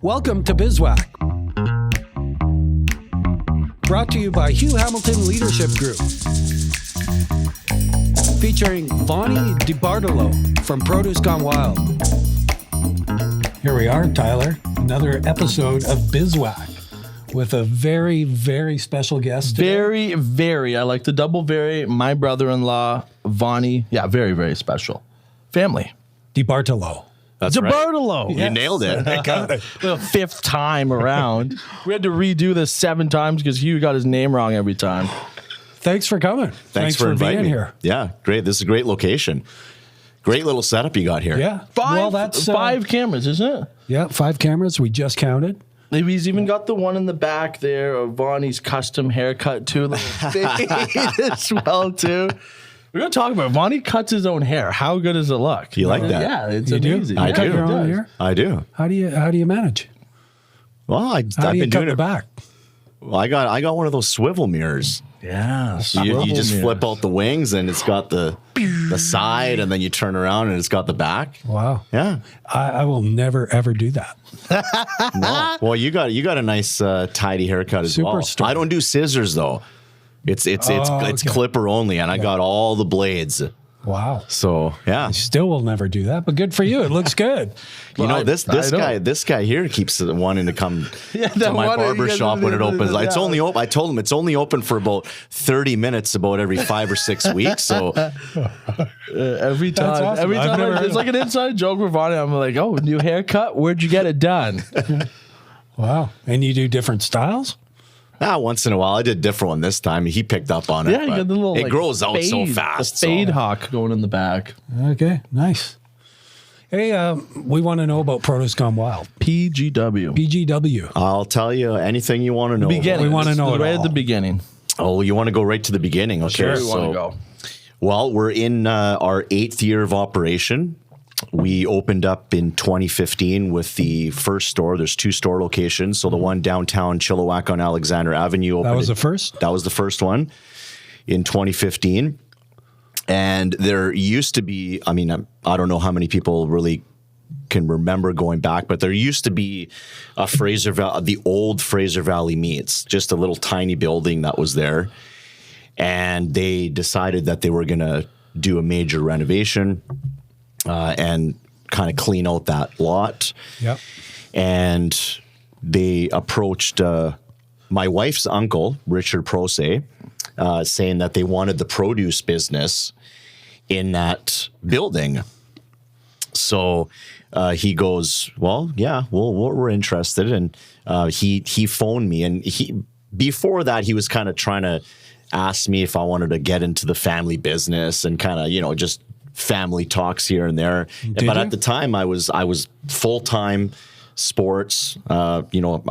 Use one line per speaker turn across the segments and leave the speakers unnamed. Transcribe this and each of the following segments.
Welcome to BizWack. Brought to you by Hugh Hamilton Leadership Group. Featuring Vanni De Bartolo from Produce Gone Wild. Here we are, Tyler. Another episode of BizWack with a very, very special guest today.
Very. I like the double very. My brother-in-law, Vanni. Yeah, very, very special. Family.
De Bartolo.
That's
De
right.
Bartolo.
You nailed it.
I got it.
The fifth time around. We had to redo this 7 times because Hugh got his name wrong every time.
Thanks for coming.
Thanks for inviting
being
me
here.
Yeah, great. This is a great location. Great little setup you got here.
Yeah.
That's 5 cameras, isn't it?
Yeah, 5 cameras. We just counted.
Maybe he's even got the one in the back there of Vonnie's custom haircut too. Little fade as well too. We're gonna talk about Vanni cuts his own hair. How good does it look?
You like that?
Yeah, it's
You do?
amazing.
I
You cut
do.
your own
It does.
hair?
I do.
How do you manage?
Well,
How
I've
do you
been
cut
doing
the
it.
back?
Well, I got one of those swivel mirrors.
Yeah,
You just flip out the wings, and it's got the side, and then you turn around, and it's got the back.
Wow.
Yeah.
I will never ever do that.
No. Well, you got a nice tidy haircut as well.
Superstar.
I don't do scissors though. It's
okay.
clipper only, and I got all the blades.
Wow.
So yeah.
Still will never do that, but good for you. It looks good.
You know,
I
this guy here keeps wanting to come
Yeah,
to
that
my
one-
barber
yeah,
shop when it opens.
yeah.
It's only open. I told him it's only open for about 30 minutes about every 5 or 6 weeks. So
every time.
awesome.
Every
I've
time,
never heard
it's
of
like an inside joke with Vanni. I'm like, oh, new haircut. Where'd you get it done?
Wow. And you do different styles?
once in a while, I did a different one this time. He picked up on it.
Yeah, you
but
got the little.
it
like,
grows out so
fade-
fast.
The fade
so.
hawk going in the back.
Okay, nice. Hey, we want to know about Produce Gone Wild.
PGW.
BGW.
I'll tell you anything you want to know.
Beginning.
We wanna know it
right
all.
at the beginning.
Oh, you want to go right to the beginning? Okay,
Sure, we want to go.
Well, we're in our 8th year of operation. We opened up in 2015 with the first store. There's 2 store locations. So the one downtown Chilliwack on Alexander Avenue.
That was the first?
That was the first one in 2015. And there used to be, I mean, I don't know how many people really can remember going back, but there used to be a the old Fraser Valley Meats, just a little tiny building that was there. And they decided that they were going to do a major renovation and kind of clean out that lot.
Yep.
And they approached my wife's uncle, Richard Prose, saying that they wanted the produce business in that building. So he goes, well, yeah, we're interested. And he phoned me. And before that, he was kind of trying to ask me if I wanted to get into the family business and kind of, just family talks here and there. But at the time, I was full-time sports. I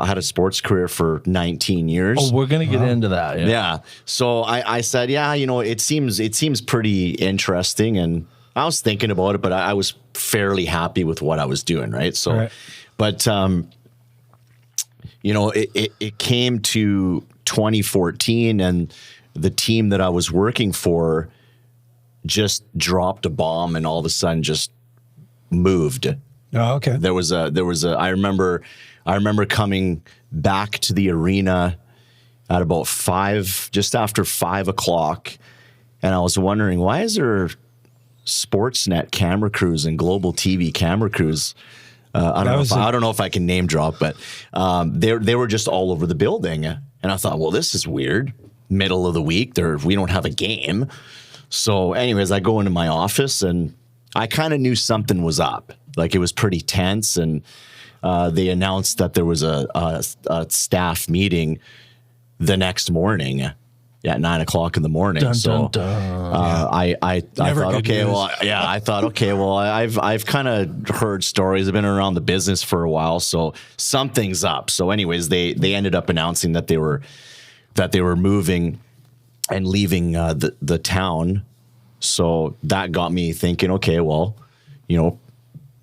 had a sports career for 19 years.
Oh, we're going to get into that.
Yeah. So I said, yeah, it seems pretty interesting. And I was thinking about it, but I was fairly happy with what I was doing. Right. So,
Right.
But, it came to 2014 and the team that I was working for just dropped a bomb and all of a sudden just moved.
Oh, okay.
There was a I remember coming back to the arena at about just after 5 o'clock. And I was wondering, why is there Sportsnet camera crews and Global TV camera crews? I don't know if I can name drop, but they were just all over the building. And I thought, well, this is weird. Middle of the week, we don't have a game. So anyways, I go into my office and I kind of knew something was up. Like it was pretty tense. And they announced that there was a staff meeting the next morning at 9 o'clock in the morning. I thought, okay, well, yeah, I thought, okay, well, I've kind of heard stories. I've been around the business for a while, so something's up. So anyways, they ended up announcing that they were moving and leaving the town. So that got me thinking, okay, well,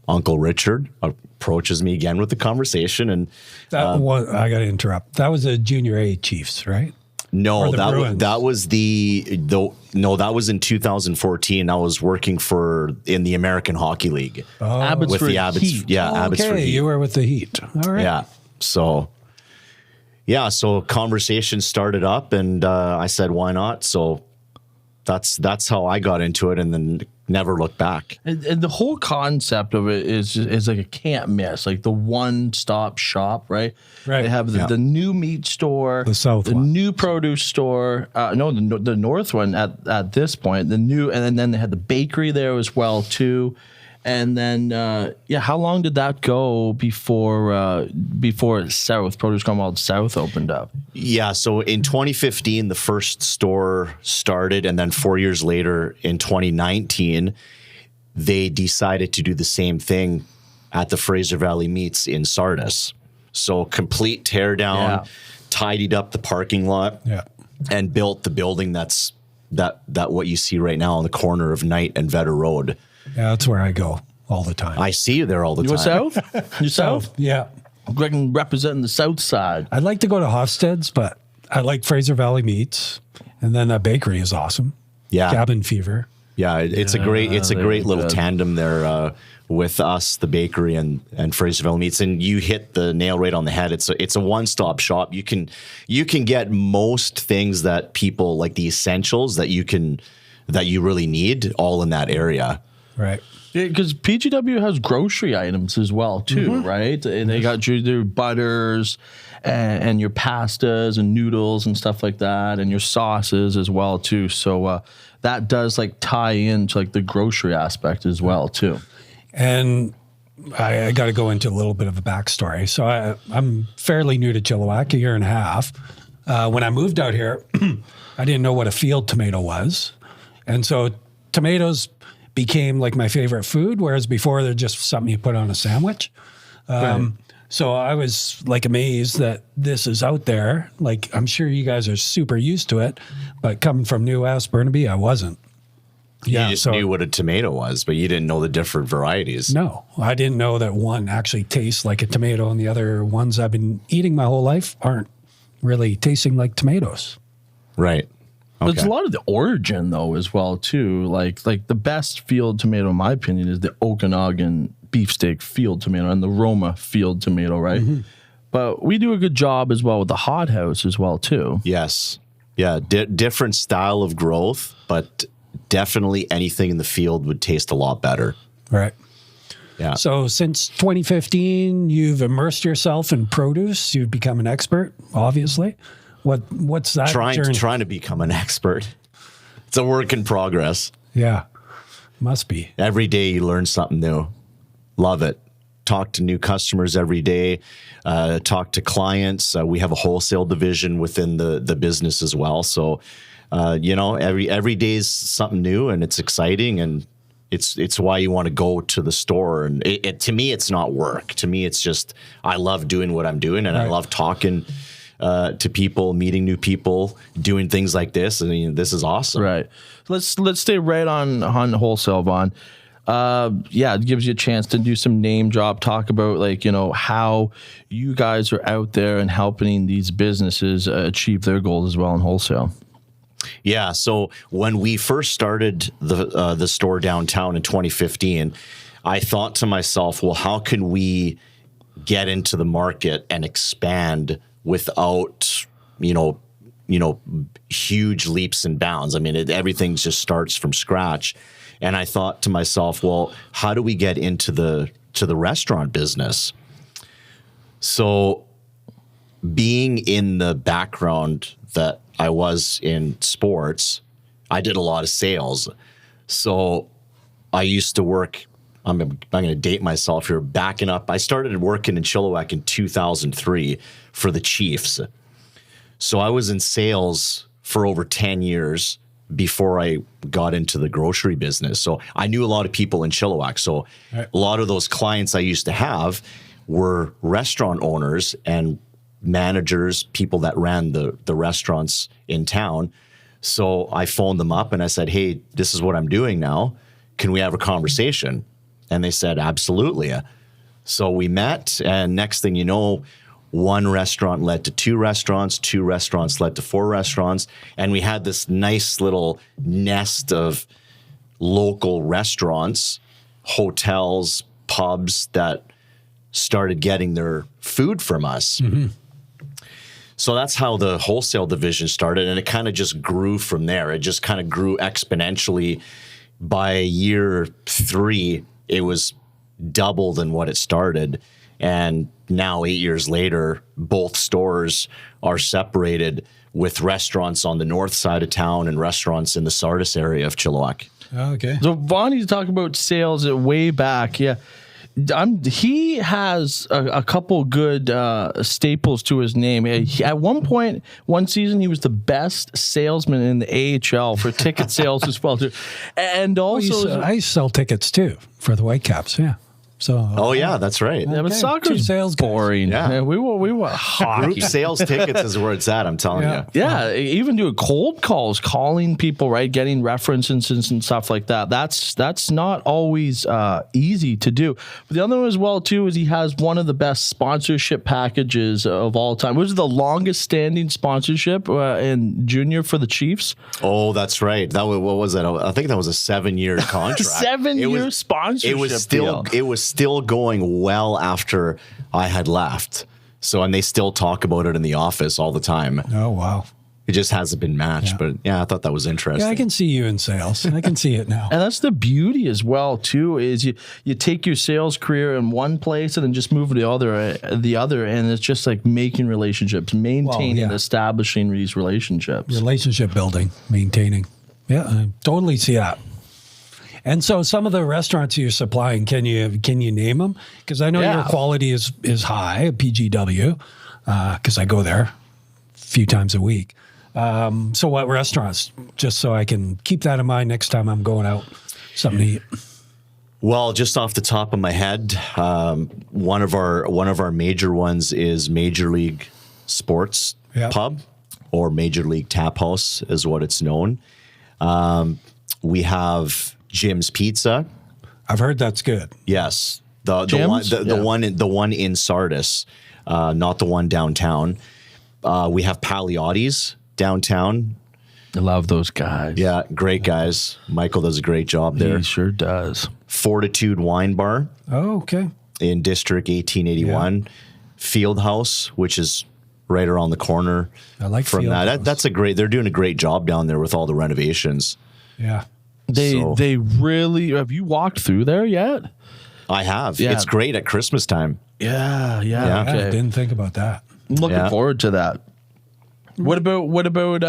Uncle Richard approaches me again with the conversation. And
I got to interrupt. That was a junior A Chiefs, right?
No,
Or the Bruins?
that was that was in 2014. I was working in the American Hockey League with the Abbotsford.
Heat.
Yeah, Abbotsford
Okay,
Heat.
you were with the Heat. All right.
Yeah. So conversation started up, and I said, why not? So that's how I got into it, and then never looked back.
And the whole concept of it is like a can't miss, like the one-stop shop, right?
Right.
They have the new meat store,
The south
the
one.
new produce store. The north one at this point, the new, and then they had the bakery there as well too. And then, how long did that go before South Produce Gone Wild South opened up?
Yeah, so in 2015, the first store started, and then 4 years later, in 2019, they decided to do the same thing at the Fraser Valley Meats in Sardis. So complete tear down, tidied up the parking lot, and built the building that what you see right now on the corner of Knight and Vetter Road.
Yeah, that's where I go all the time.
I see you there all the
You
time.
South? You South?
Yeah.
Representing the South Side.
I'd like to go to Hofstede's, but I like Fraser Valley Meats. And then that bakery is awesome.
Yeah.
Cabin Fever.
Yeah, it's a great
they're
little
good.
tandem there with us, the bakery, and Fraser Valley Meats. And you hit the nail right on the head. It's a one-stop shop. You can get most things that people like, the essentials that you really need, all in that area.
Right.
Because PGW has grocery items as well too, right? And they got their butters and your pastas and noodles and stuff like that, and your sauces as well too. So that does like tie into like the grocery aspect as well too.
And I got to go into a little bit of a backstory. So I'm fairly new to Chilliwack, a year and a half. When I moved out here, I didn't know what a field tomato was. And so tomatoes became like my favorite food, whereas before they're just something you put on a sandwich.
Right.
So I was like amazed that this is out there. Like, I'm sure you guys are super used to it, but coming from New West Burnaby, I wasn't.
You just knew what a tomato was, but you didn't know the different varieties.
No, I didn't know that one actually tastes like a tomato, and the other ones I've been eating my whole life aren't really tasting like tomatoes.
Right.
There's a lot of the origin though as well too. Like the best field tomato in my opinion is the Okanagan beefsteak field tomato and the Roma field tomato, right? But we do a good job as well with the hothouse as well too.
Yes. Yeah. Different style of growth, but definitely anything in the field would taste a lot better.
Right.
Yeah.
So since 2015, you've immersed yourself in produce. You've become an expert, obviously. What's that journey?
Trying to become an expert. It's a work in progress.
Yeah, must be.
Every day you learn something new. Love it. Talk to new customers every day. Talk to clients. We have a wholesale division within the business as well. So, every day is something new, and it's exciting, and it's why you want to go to the store. And to me, it's not work. To me, it's just I love doing what I'm doing, and I love talking to people, meeting new people, doing things like this. I mean, this is awesome.
Right. Let's stay right on wholesale, Vaughn. It gives you a chance to do some name drop, talk about how you guys are out there and helping these businesses achieve their goals as well in wholesale.
Yeah. So when we first started the store downtown in 2015, I thought to myself, well, how can we get into the market and expand without, huge leaps and bounds? I mean, everything just starts from scratch. And I thought to myself, well, how do we get into the restaurant business? So being in the background that I was in sports, I did a lot of sales. So I used to work, I'm going to date myself here, backing up. I started working in Chilliwack in 2003 for the Chiefs. So I was in sales for over 10 years before I got into the grocery business. So I knew a lot of people in Chilliwack. So a lot of those clients I used to have were restaurant owners and managers, people that ran the restaurants in town. So I phoned them up and I said, hey, this is what I'm doing now. Can we have a conversation? And they said, absolutely. So we met, and next thing you know, one restaurant led to two restaurants led to four restaurants, and we had this nice little nest of local restaurants, hotels, pubs that started getting their food from us. So that's how the wholesale division started, and it kind of just grew from there. It just kind of grew exponentially. By year 3, it was double than what it started. And now 8 years later, both stores are separated with restaurants on the north side of town and restaurants in the Sardis area of Chilliwack.
Okay.
So Vanni, talk about sales way back. Yeah. He has a couple good staples to his name. At one point, one season, he was the best salesman in the AHL for ticket sales as well, too. And also,
I sell tickets too for the Whitecaps. Yeah. So.
Oh yeah, that's right.
Yeah, but soccer's
sales
boring.
Yeah.
We want hockey.
Group sales tickets is where it's at. I'm telling you.
Yeah, even doing cold calls, calling people, right, getting references and stuff like that. That's not always easy to do. But the other one as well too is he has one of the best sponsorship packages of all time. It was the longest standing sponsorship in junior for the Chiefs.
Oh, that's right. That was, what was that? I think that was a 7-year contract.
7-year sponsorship.
It was still going well after I had left. So, and they still talk about it in the office all the time.
Oh, wow.
It just hasn't been matched.
Yeah.
But yeah, I thought that was interesting.
Yeah, I can see you in sales. I can see it now.
And that's the beauty as well too, is you take your sales career in one place and then just move to the other, and it's just like making relationships, maintaining, establishing these relationships.
Relationship building, maintaining. Yeah, I totally see that. And so some of the restaurants you're supplying, can you name them? Because I know your quality is high at PGW, because I go there a few times a week. So what restaurants? Just so I can keep that in mind next time I'm going out, something to eat.
Well, just off the top of my head, one of our major ones is Major League Sports Pub, or Major League Tap House is what it's known. We have Jim's Pizza.
I've heard that's good.
Yes, the one in Sardis, not the one downtown. We have Paliotti's downtown.
I love those guys.
Yeah, great guys. Michael does a great job there.
He sure does.
Fortitude Wine Bar.
Oh, okay.
In District 1881. Yeah. Field House, which is right around the corner.
I like
from
Field
that.
House.
That's they're doing a great job down there with all the renovations.
Yeah.
They really, have you walked through there yet?
I have.
Yeah.
It's great at Christmas time.
Yeah.
Yeah.
Okay.
I didn't think about that.
I'm looking forward to that. What about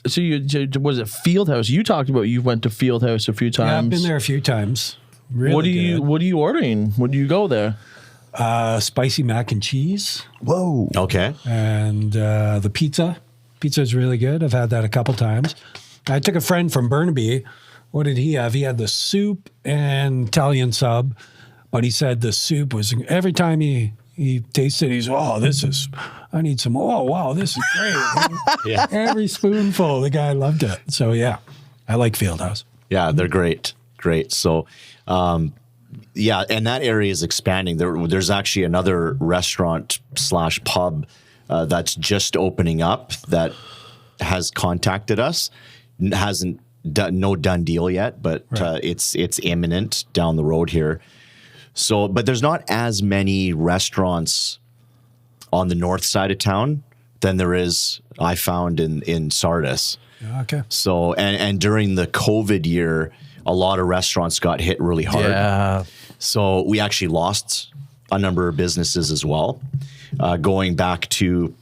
so was it Fieldhouse? You talked about you went to Fieldhouse a few times.
Yeah, I've been there a few times. Really
what are you ordering? When do you go there?
Spicy mac and cheese.
Whoa.
Okay.
And the pizza. Pizza is really good. I've had that a couple times. I took a friend from Burnaby. What did he have? He had the soup and Italian sub, but he said the soup was, every time he tasted it, he's, I need some, oh, wow, this is great. Every spoonful, the guy loved it. So, yeah, I like Fieldhouse.
Yeah, they're great. Great. So, and that area is expanding. There's actually another restaurant / pub that's just opening up that has contacted us. Hasn't done, no done deal yet, but it's imminent down the road here. So, but there's not as many restaurants on the north side of town than there is, I found, in Sardis.
Okay.
So, and during the COVID year, a lot of restaurants got hit really hard.
Yeah.
So we actually lost a number of businesses as well. Going back to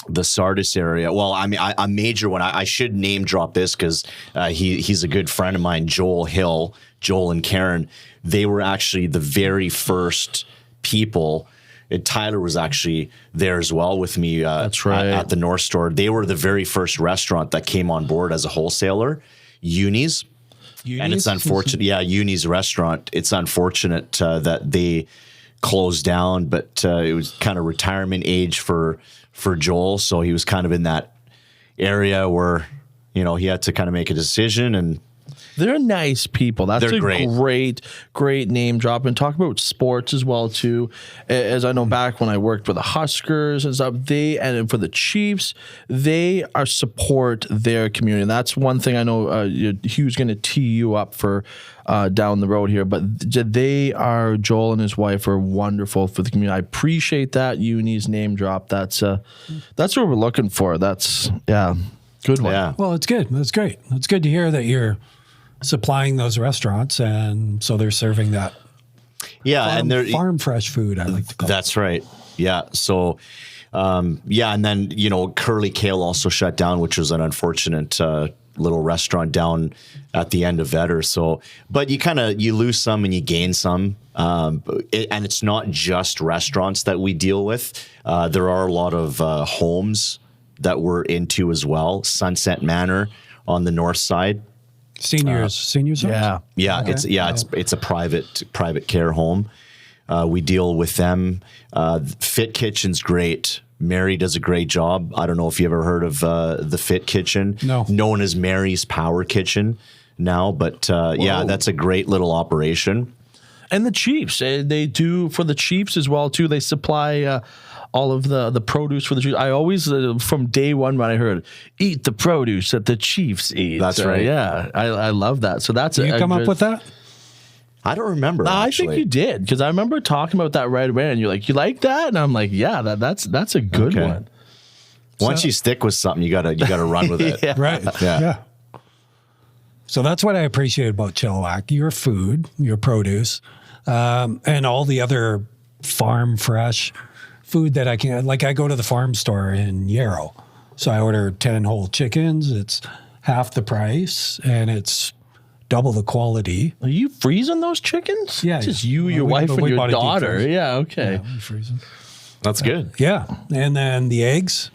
the Sardis area. Well, I mean, a major one. I should name drop this because he's a good friend of mine, Joel Hill, Joel and Karen. They were actually the very first people. And Tyler was actually there as well with me.
That's right.
At the North Store. They were the very first restaurant that came on board as a wholesaler, Uni's. And it's unfortunate. Yeah, Uni's restaurant. It's unfortunate that they closed down, but it was kind of retirement age for Joel. So he was kind of in that area where, he had to kind of make a decision, and
They're nice people. That's
They're
great name drop. And talk about sports as well too. As I know, back when I worked with the Huskers and stuff, and for the Chiefs, they are support their community. And that's one thing I know Hugh's going to tee you up for down the road here. But Joel and his wife are wonderful for the community. I appreciate that Uni's name drop. That's what we're looking for. That's good one.
Yeah.
Well, it's good. That's great. It's good to hear that you're supplying those restaurants, and so they're serving that.
Yeah, and they're
farm fresh food, I like to call it.
That's right. Yeah. So, and then Curly Kale also shut down, which was an unfortunate little restaurant down at the end of Vetter. So, but you lose some and you gain some, and it's not just restaurants that we deal with. There are a lot of homes that we're into as well. Sunset Manor on the north side.
Seniors homes?
Yeah. Okay. It's a private care home. We deal with them. Fit Kitchen's great. Mary does a great job. I don't know if you ever heard of the Fit Kitchen.
No.
Known as Mary's Power Kitchen now, but that's a great little operation.
And the Chiefs, they do for the Chiefs as well too. They supply all of the produce for the Chiefs. I always, from day one when I heard, eat the produce that the Chiefs eat.
That's right.
I love that. So that's
Did you come up with that?
I don't remember.
I think you did, because I remember talking about that right away, and you're like, you like that? And I'm like, yeah, that's a good one.
Once you stick with something, you gotta run with it.
Yeah.
Right. Yeah. So that's what I appreciate about Chilliwack: your food, your produce, and all the other farm fresh food that I can. Like, I go to the farm store in Yarrow, so I order 10 whole chickens. It's half the price, and it's double the quality.
Are you freezing those chickens?
Yeah.
Just you, your wife, and your daughter. Yeah, okay.
Yeah, we freeze them.
That's good.
Yeah. And then the eggs,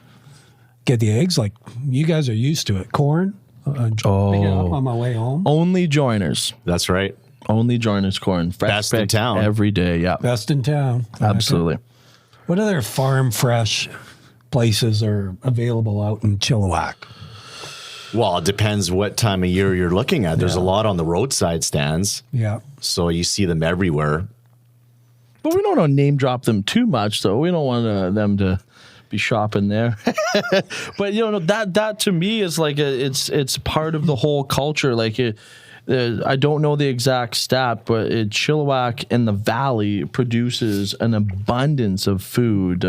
get the eggs. Like, you guys are used to it. Corn. Pick it up on my way home.
Only Joiners.
That's right.
Only Joiners corn. Fresh
Best in
picked
town.
every day. Yeah.
Best in town.
Absolutely.
What other farm fresh places are available out in Chilliwack?
Well, it depends what time of year you're looking at. There's a lot on the roadside stands.
Yeah.
So you see them everywhere.
But we don't want to name drop them too much, though. We don't want them to be shopping there. But that to me is like it's part of the whole culture. Like I don't know the exact stat, but Chilliwack in the valley produces an abundance of food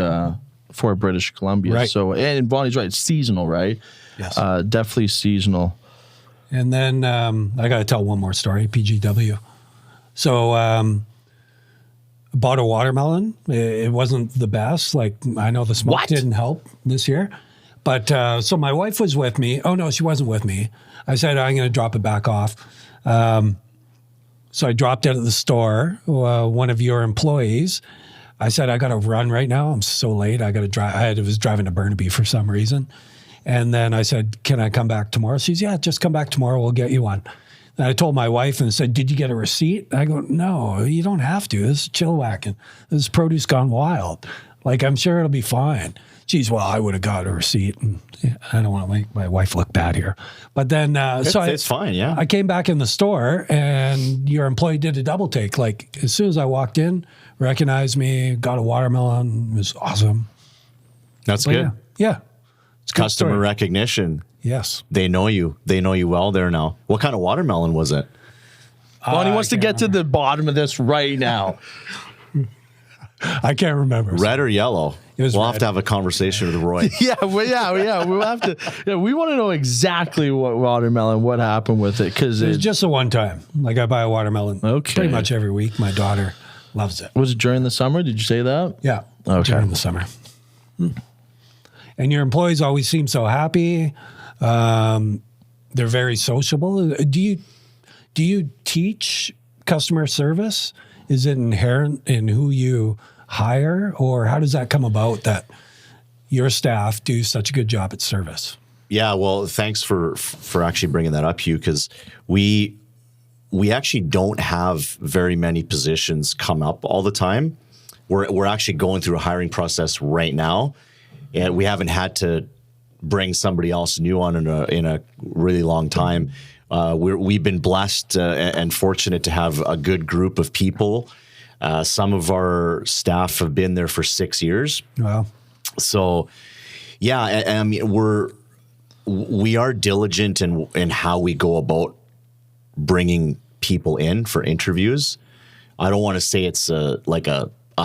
for British Columbia.
Right.
So, and Bonnie's right, it's seasonal, right?
Yes.
Definitely seasonal.
And then I got to tell one more story, PGW. So bought a watermelon. It wasn't the best. Like, I know the smoke didn't help this year. But so my wife was with me. Oh, no, she wasn't with me. I said, I'm going to drop it back off. So I dropped it at the store. One of your employees, I said, I got to run right now. I'm so late. I got to drive. I was driving to Burnaby for some reason. And then I said, can I come back tomorrow? She's, yeah, just come back tomorrow. We'll get you one. And I told my wife and said, did you get a receipt? I go, no, you don't have to. This is Chilliwack, and this is produce gone wild. Like, I'm sure it'll be fine. Geez, well, I would have got a receipt. And I don't want to make my wife look bad here. But then,
it's fine, yeah.
I came back in the store, and your employee did a double take. Like, as soon as I walked in, recognized me, got a watermelon. It was awesome.
That's good.
Yeah.
It's customer recognition.
Yes.
They know you. They know you well there now. What kind of watermelon was it?
Bonnie wants to get to the bottom of this right now.
I can't remember.
Red or yellow? We'll have to have a conversation with Roy.
We'll have to. Yeah, we want to know exactly what watermelon, what happened with it, because
It's just a one time. Like, I buy a watermelon pretty much every week. My daughter loves it.
Was it during the summer? Did you say that?
Yeah.
Okay.
During the summer. And your employees always seem so happy. They're very sociable. Do you teach customer service? Is it inherent in who you hire, or how does that come about that your staff do such a good job at service?
Yeah, well, thanks for actually bringing that up, Hugh, because we actually don't have very many positions come up all the time. We're actually going through a hiring process right now, and we haven't had to bring somebody else new on in a really long time. We've been blessed and fortunate to have a good group of people. Some of our staff have been there for 6 years.
Wow.
So, yeah, I mean, we are diligent in how we go about bringing people in for interviews. I don't want to say it's a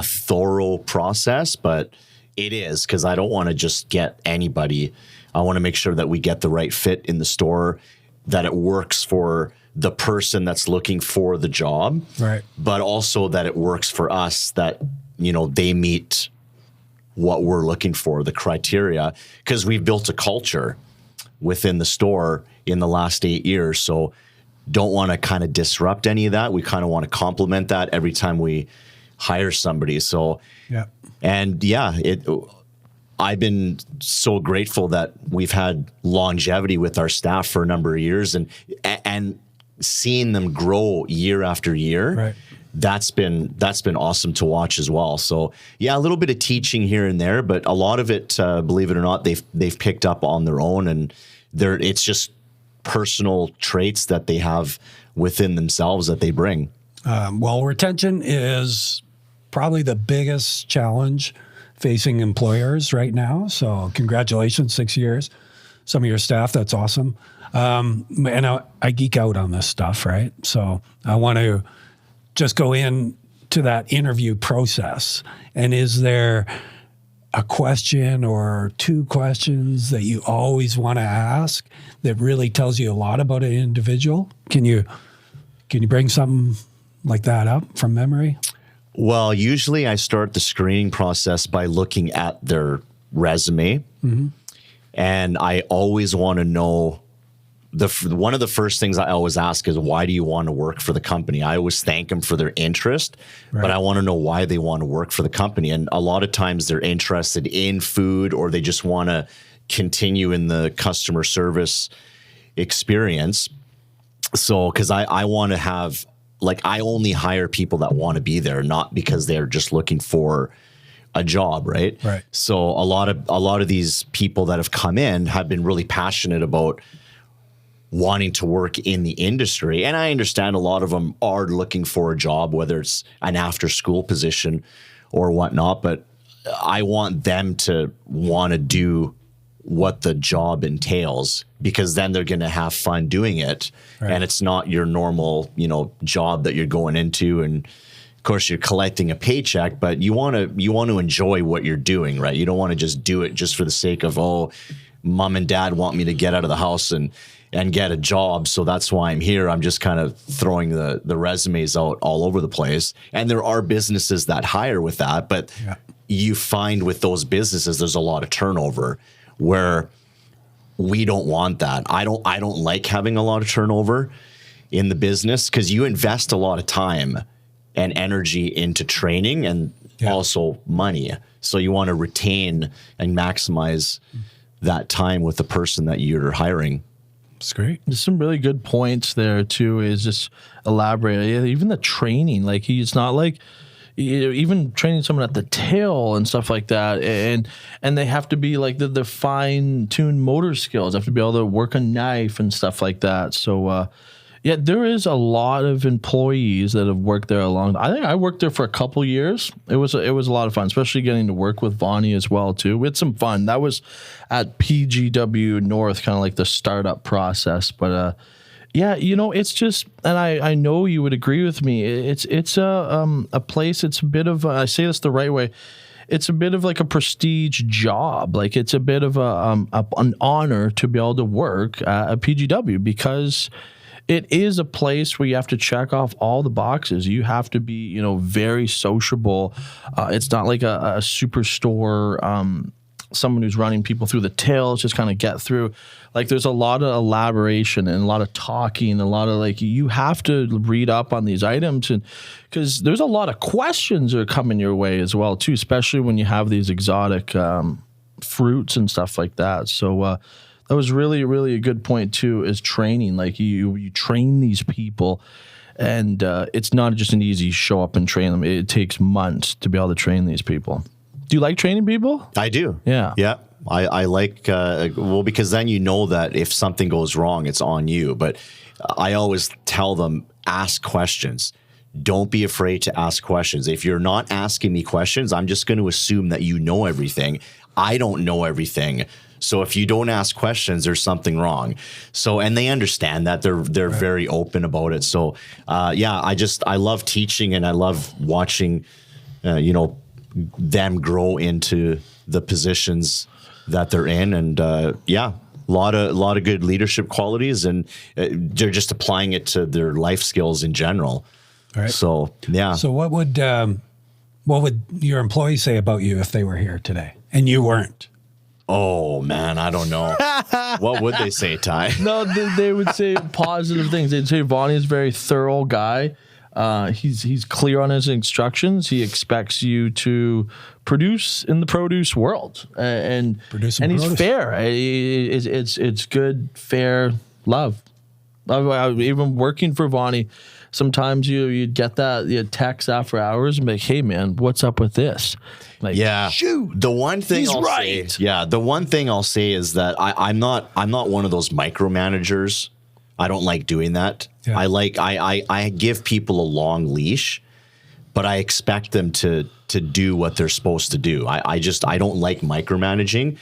thorough process, but it is, because I don't want to just get anybody. I want to make sure that we get the right fit in the store, that it works for the person that's looking for the job,
right?
But also that it works for us, that, they meet what we're looking for, the criteria, because we've built a culture within the store in the last 8 years. So don't want to kind of disrupt any of that. We kind of want to complement that every time we hire somebody. So,
yeah.
And yeah, I've been so grateful that we've had longevity with our staff for a number of years, and seeing them grow year after year.
Right.
That's been awesome to watch as well. So yeah, a little bit of teaching here and there, but a lot of it, believe it or not, they've picked up on their own, and it's just personal traits that they have within themselves that they bring.
Well, retention is probably the biggest challenge facing employers right now. So congratulations, 6 years. Some of your staff, that's awesome. And I geek out on this stuff, right? So I want to just go in to that interview process. And is there a question or two questions that you always want to ask that really tells you a lot about an individual? Can you bring something like that up from memory?
Well, usually I start the screening process by looking at their resume. Mm-hmm. And I always want to know, one of the first things I always ask is, why do you want to work for the company? I always thank them for their interest, right, but I want to know why they want to work for the company. And a lot of times they're interested in food, or they just want to continue in the customer service experience. So, because I want to have, I only hire people that want to be there, not because they're just looking for a job, right?
Right.
So a lot of these people that have come in have been really passionate about wanting to work in the industry. And I understand a lot of them are looking for a job, whether it's an after school position or whatnot, but I want them to want to do what the job entails, because then they're going to have fun doing it. Right. And it's not your normal, job that you're going into. And of course you're collecting a paycheck, but you want to enjoy what you're doing, right? You don't want to just do it just for the sake of, mom and dad want me to get out of the house and get a job, so that's why I'm here. I'm just kind of throwing the resumes out all over the place. And there are businesses that hire with that, but you find with those businesses, there's a lot of turnover, where we don't want that. I don't like having a lot of turnover in the business, because you invest a lot of time and energy into training and also money. So you want to retain and maximize that time with the person that you're hiring.
That's great.
There's some really good points there too, is just elaborate. Even the training, it's not like, even training someone at the tail and stuff like that, and they have to be like the fine-tuned motor skills. They have to be able to work a knife and stuff like that. So there is a lot of employees that have worked there I think I worked there for a couple years. It was a lot of fun, especially getting to work with Vanni as well too. We had some fun. That was at PGW North, kind of like the startup process, but it's just, and I know you would agree with me. It's a place. It's a bit of I say this the right way. It's a bit of like a prestige job. Like, it's a bit of an honor to be able to work at PGW, because it is a place where you have to check off all the boxes. You have to be, very sociable. It's not like a superstore. Someone who's running people through the tails, just kind of get through. Like, there's a lot of elaboration and a lot of talking, and a lot of you have to read up on these items, and because there's a lot of questions that are coming your way as well too, especially when you have these exotic fruits and stuff like that. So that was really, really a good point too, is training. Like, you train these people, and it's not just an easy show up and train them. It takes months to be able to train these people. Do you like training people?
I do.
Yeah.
Yeah. I like, because then you know that if something goes wrong, it's on you. But I always tell them, ask questions. Don't be afraid to ask questions. If you're not asking me questions, I'm just going to assume that you know everything. I don't know everything. So if you don't ask questions, there's something wrong. So, and they understand that. They're right. Very open about it. So, I love teaching, and I love watching, them grow into the positions that they're in. And a lot of good leadership qualities, and they're just applying it to their life skills in general.
Right.
So, yeah.
So what would your employees say about you if they were here today and you weren't?
Oh man, I don't know. What would they say, Ty?
No, they would say positive things. They'd say Vanni is a very thorough guy. He's clear on his instructions. He expects you to produce in the produce world, and he's fair. It's good, fair love. Even working for Vanni, sometimes you'd get that text after hours and be like, "Hey man, what's up with this?" Like,
yeah,
shoot.
The one thing I'll say is that I'm not one of those micromanagers. I don't like doing that. Yeah. I give people a long leash, but I expect them to do what they're supposed to do. I don't like micromanaging,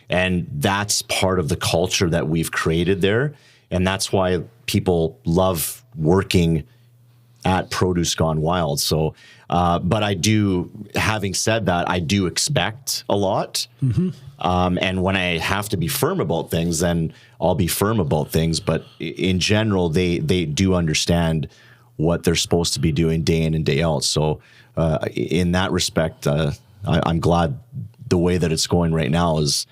and that's part of the culture that we've created there, and that's why people love working at Produce Gone Wild. So, but having said that, I do expect a lot. Mm-hmm. And when I have to be firm about things, then I'll be firm about things. But in general, they do understand what they're supposed to be doing day in and day out. So in that respect, I'm glad the way that it's going right now is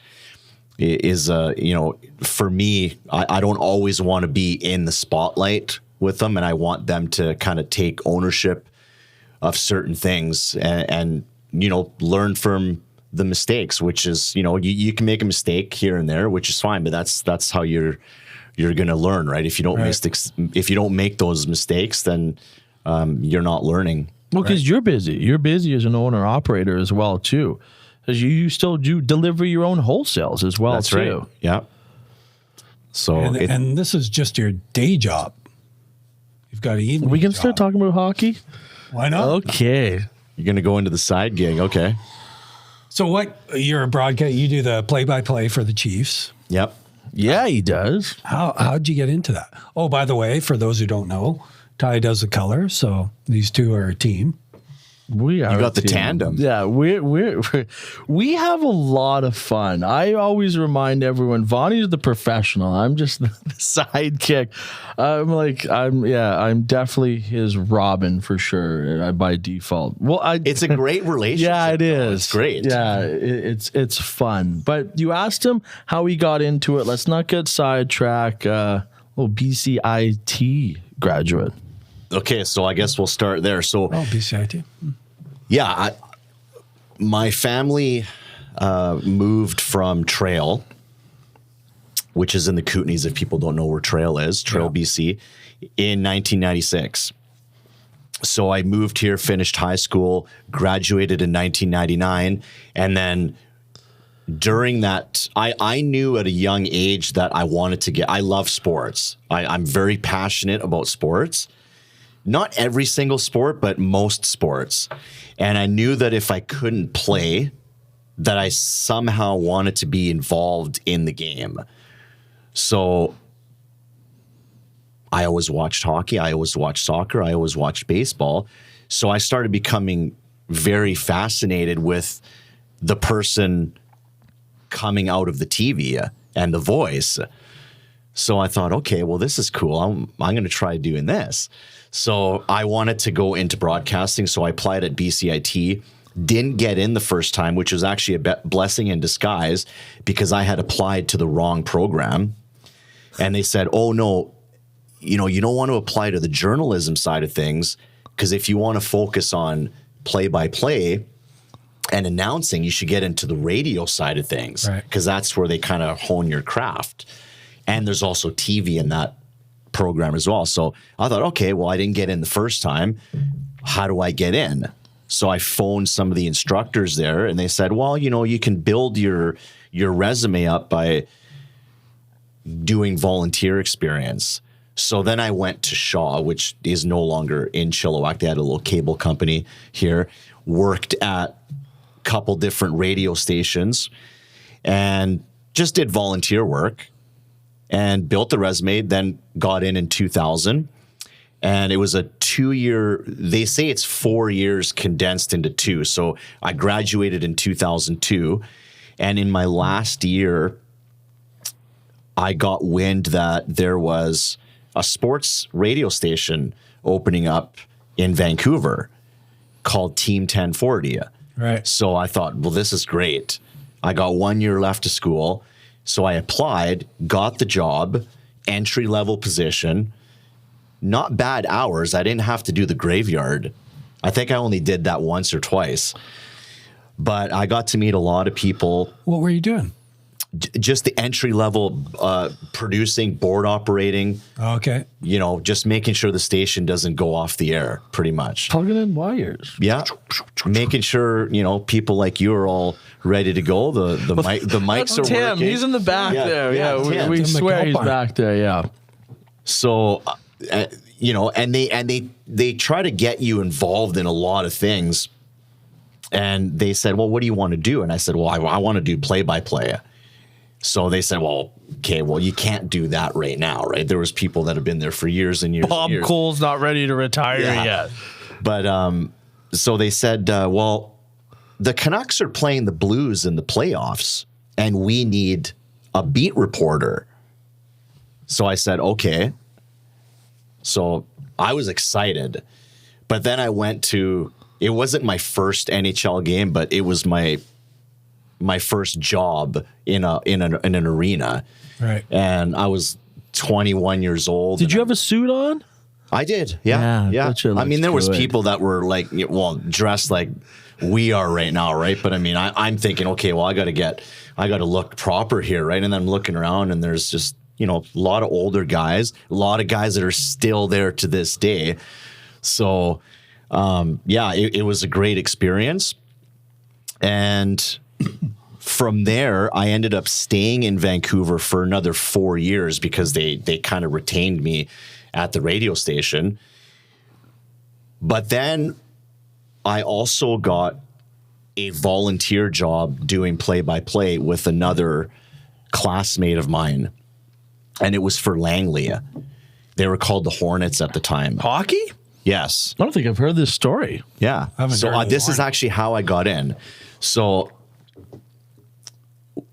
for me, I don't always want to be in the spotlight with them, and I want them to kind of take ownership of certain things and learn from the mistakes, which is, you can make a mistake here and there, which is fine, but that's how you're going to learn, right? If you don't make those mistakes, then you're not learning.
Well, because you're busy as an owner operator as well too, because you still do deliver your own wholesales as well. That's too.
Right. Yeah. So
and this is just your day job. You've got an evening.
We can start talking about hockey.
Why not?
Okay.
You're going to go into the side gig. Okay.
So you're a broadcast, you do the play-by-play for the Chiefs.
Yep.
Yeah, he does.
How'd you get into that? Oh, by the way, for those who don't know, Ty does the color, so these two are a team.
We are.
You got the tandem.
Yeah, we have a lot of fun. I always remind everyone, Vanni's the professional. I'm just the sidekick. I'm definitely his Robin for sure by default. Well,
it's a great relationship.
Yeah, it is.
It's great.
Yeah, it's fun. But you asked him how he got into it. Let's not get sidetracked. Little BCIT graduate.
Okay, so I guess we'll start there. So,
BCIT.
Yeah, my family moved from Trail, which is in the Kootenays, if people don't know where Trail is, BC, in 1996. So I moved here, finished high school, graduated in 1999, and then during that, I knew at a young age that I love sports. I'm very passionate about sports. Not every single sport, but most sports. And I knew that if I couldn't play, that I somehow wanted to be involved in the game. So I always watched hockey. I always watched soccer. I always watched baseball. So I started becoming very fascinated with the person coming out of the TV and the voice. So I thought, okay, well, this is cool. I'm going to try doing this. So I wanted to go into broadcasting. So I applied at BCIT, didn't get in the first time, which was actually a blessing in disguise because I had applied to the wrong program. And they said, oh, no, you don't want to apply to the journalism side of things because if you want to focus on play-by-play and announcing, you should get into the radio side of things because that's where they kind of hone your craft. And there's also TV in that program as well. So I thought, okay, well, I didn't get in the first time. How do I get in? So I phoned some of the instructors there, and they said, well, you can build your resume up by doing volunteer experience. So then I went to Shaw, which is no longer in Chilliwack. They had a little cable company here, worked at a couple different radio stations, and just did volunteer work and built the resume, then got in 2000. And it was a 2-year, they say it's 4 years condensed into 2. So I graduated in 2002. And in my last year, I got wind that there was a sports radio station opening up in Vancouver called Team 1040.
Right.
So I thought, well, this is great. I got 1 year left of school. So I applied, got the job, entry-level position. Not bad hours. I didn't have to do the graveyard. I think I only did that once or twice. But I got to meet a lot of people.
What were you doing?
Just the entry level producing, board operating.
Okay.
Just making sure the station doesn't go off the air, pretty much.
Plugging in wires.
Yeah. Making sure, people like you are all ready to go. The mics are
Tim,
working.
he's in the back there. Yeah,
Tim.
we
Tim
swear he's
McAlpine.
back there. Yeah.
So, and they try to get you involved in a lot of things. And they said, well, what do you want to do? And I said, well, I want to do play-by-play. So they said, well, okay, well, you can't do that right now, right? There was people that have been there for years and years.
Bob
and years.
Cole's not ready to retire yet.
But so they said, well, the Canucks are playing the Blues in the playoffs, and we need a beat reporter. So I said, okay. So I was excited. But then I went to, it wasn't my first NHL game, but it was my first job in an arena.
Right.
And I was 21 years old.
Did you have a suit on?
I did. Yeah.
Yeah, that sure
I mean, there was
looks good.
people that were like, dressed like we are right now, right? But I mean, I'm thinking, okay, well, I got to look proper here, right? And then I'm looking around, and there's just, a lot of older guys, a lot of guys that are still there to this day. So, it was a great experience. And from there, I ended up staying in Vancouver for another 4 years because they kind of retained me at the radio station. But then I also got a volunteer job doing play-by-play with another classmate of mine, and it was for Langley. They were called the Hornets at the time.
Hockey?
Yes.
I don't think I've heard this story.
Yeah.
haven't
So
heard of
this is
one.
actually how I got in. So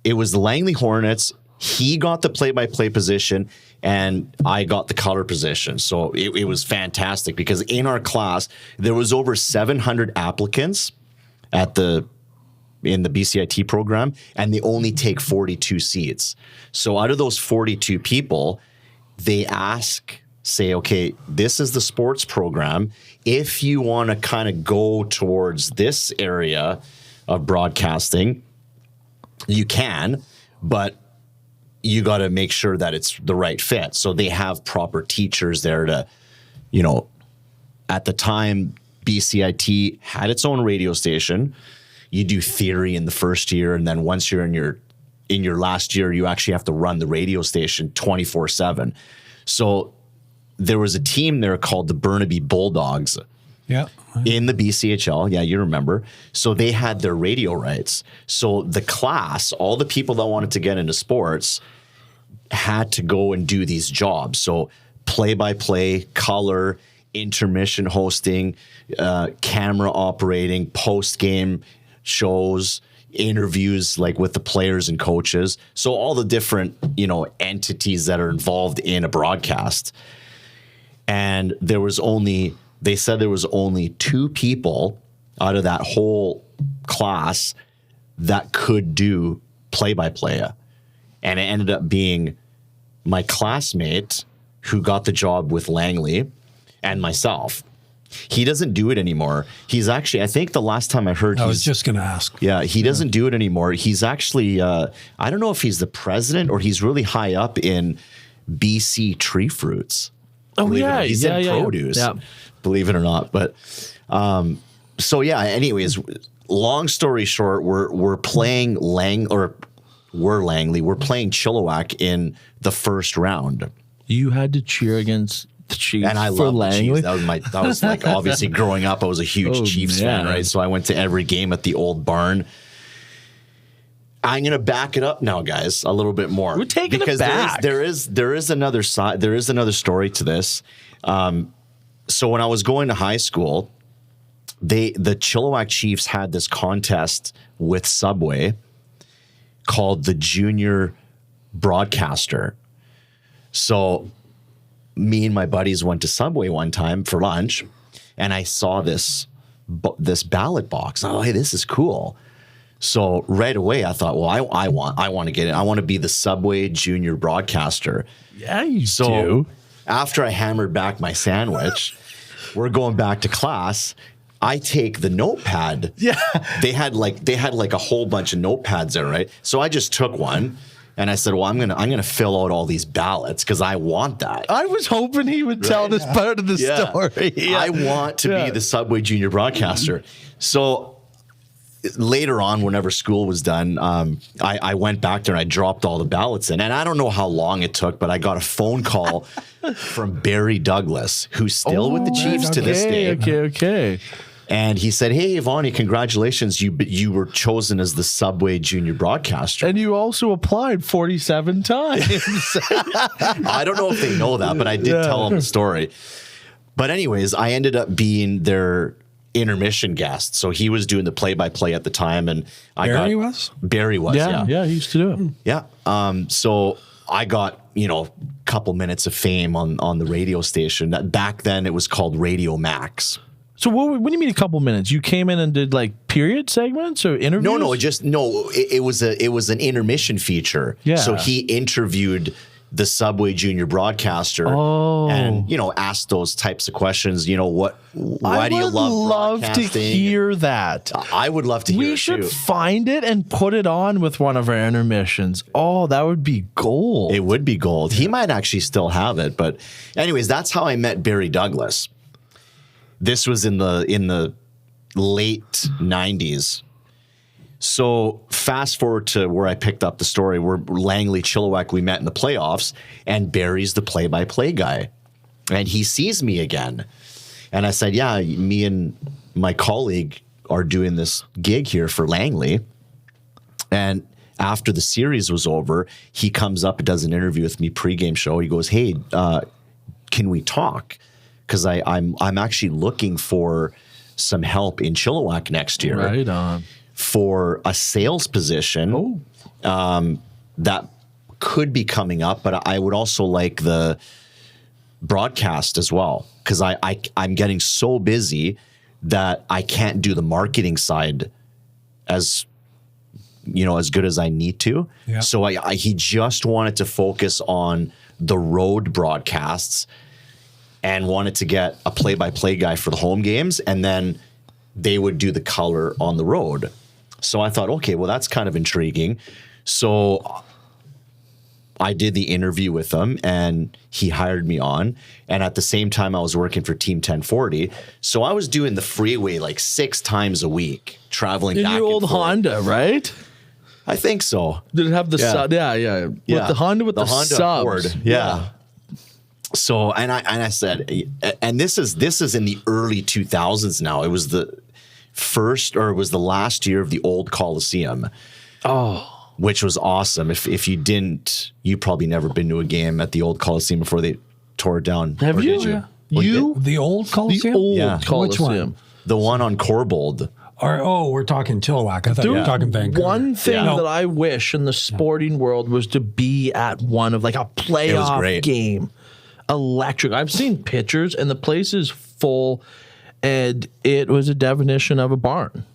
it was the Langley Hornets. He got the play-by-play position, and I got the color position. So it was fantastic because in our class, there was over 700 applicants in the BCIT program, and they only take 42 seats. So out of those 42 people, they say, okay, this is the sports program. If you want to kind of go towards this area of broadcasting, you can, but you got to make sure that it's the right fit. So they have proper teachers there to, at the time, BCIT had its own radio station. You do theory in the first year, and then once you're in your last year, you actually have to run the radio station 24/7. So there was a team there called the Burnaby Bulldogs.
Yeah.
In the BCHL. Yeah, you remember. So they had their radio rights. So the class, all the people that wanted to get into sports had to go and do these jobs. So play-by-play, color, intermission hosting, camera operating, post-game shows, interviews like with the players and coaches. So all the different, entities that are involved in a broadcast. And they said there was only 2 people out of that whole class that could do play-by-play. And it ended up being my classmate who got the job with Langley and myself. He doesn't do it anymore. He's actually, I think the last time I heard,
I was just going to ask.
Yeah, he doesn't do it anymore. He's actually, I don't know if he's the president or he's really high up in BC Tree Fruits.
Oh,
Believe it or
yeah.
not. He's in produce, believe it or not. But So yeah, anyways, long story short, we're playing Langley. We're playing Chilliwack in the first round.
You had to cheer against the Chiefs,
and I
for
love the
Langley.
Chiefs. That was like obviously growing up, I was a huge Chiefs fan, right? So I went to every game at the old barn. I'm gonna back it up now, guys, a little bit more.
We're taking it back.
There is another side. There is another story to this. So when I was going to high school, the Chilliwack Chiefs had this contest with Subway called the Junior Broadcaster. So me and my buddies went to Subway one time for lunch, and I saw this ballot box. Oh, hey, this is cool. So right away, I thought, well, I want to get it. I want to be the Subway Junior Broadcaster.
Yeah, you do.
After I hammered back my sandwich, we're going back to class. I take the notepad.
Yeah,
they had like a whole bunch of notepads there, right? So I just took one. And I said, well, I'm gonna fill out all these ballots because I want that.
I was hoping he would tell this part of the story. Yeah.
I want to be the Subway Junior Broadcaster. So later on, whenever school was done, I went back there and I dropped all the ballots in. And I don't know how long it took, but I got a phone call from Barry Douglas, who's still with the Chiefs to this day.
Okay.
And he said, hey, Vanni, congratulations. You were chosen as the Subway Junior Broadcaster.
And you also applied 47 times.
I don't know if they know that, but I did tell them the story. But anyways, I ended up being their intermission guest. So he was doing the play-by-play at the time. And Barry was,
yeah. Yeah, he used to do it.
Yeah. So I got, a couple minutes of fame on the radio station. Back then, it was called Radio Max.
So what do you mean a couple minutes? You came in and did like period segments or interviews?
No. It was an intermission feature.
Yeah.
So he interviewed the Subway Junior Broadcaster and asked those types of questions. Why do you love broadcasting?
I would love to hear that.
I would love to hear it.
We should find it and put it on with one of our intermissions. Oh, that would be gold.
It would be gold. He might actually still have it. But anyways, that's how I met Barry Douglas. This was in the late 90s. So fast forward to where I picked up the story, where Langley Chilliwack, we met in the playoffs, and Barry's the play-by-play guy. And he sees me again. And I said, yeah, me and my colleague are doing this gig here for Langley. And after the series was over, he comes up and does an interview with me pregame show. He goes, hey, can we talk? Because I'm actually looking for some help in Chilliwack next year.
Right on.
For a sales position that could be coming up, but I would also like the broadcast as well, because I'm getting so busy that I can't do the marketing side as good as I need to. Yeah. So he just wanted to focus on the road broadcasts and wanted to get a play-by-play guy for the home games, and then they would do the color on the road. So I thought, okay, well, that's kind of intriguing. So I did the interview with him, and he hired me on. And at the same time, I was working for Team 1040. So I was doing the freeway like 6 times a week, traveling back and forth.
In your old Honda, right?
I think so.
Did it have the sub? Yeah. With the Honda with the
Honda
subs.
Ford. Yeah. So and I said, and this is in the early 2000s now. It was the last year of the old Coliseum. Oh, which was awesome. If you didn't, you probably never been to a game at the old Coliseum before they tore it down.
Have you?
Did
you?
The old Coliseum?
The old Coliseum.
Which one?
The one on Corbould.
We're talking Chilliwack. I thought you were talking Vancouver.
One thing that I wish in the sporting world was to be at one of like a playoff game. Electric. I've seen pictures, and the place is full, and it was a definition of a barn.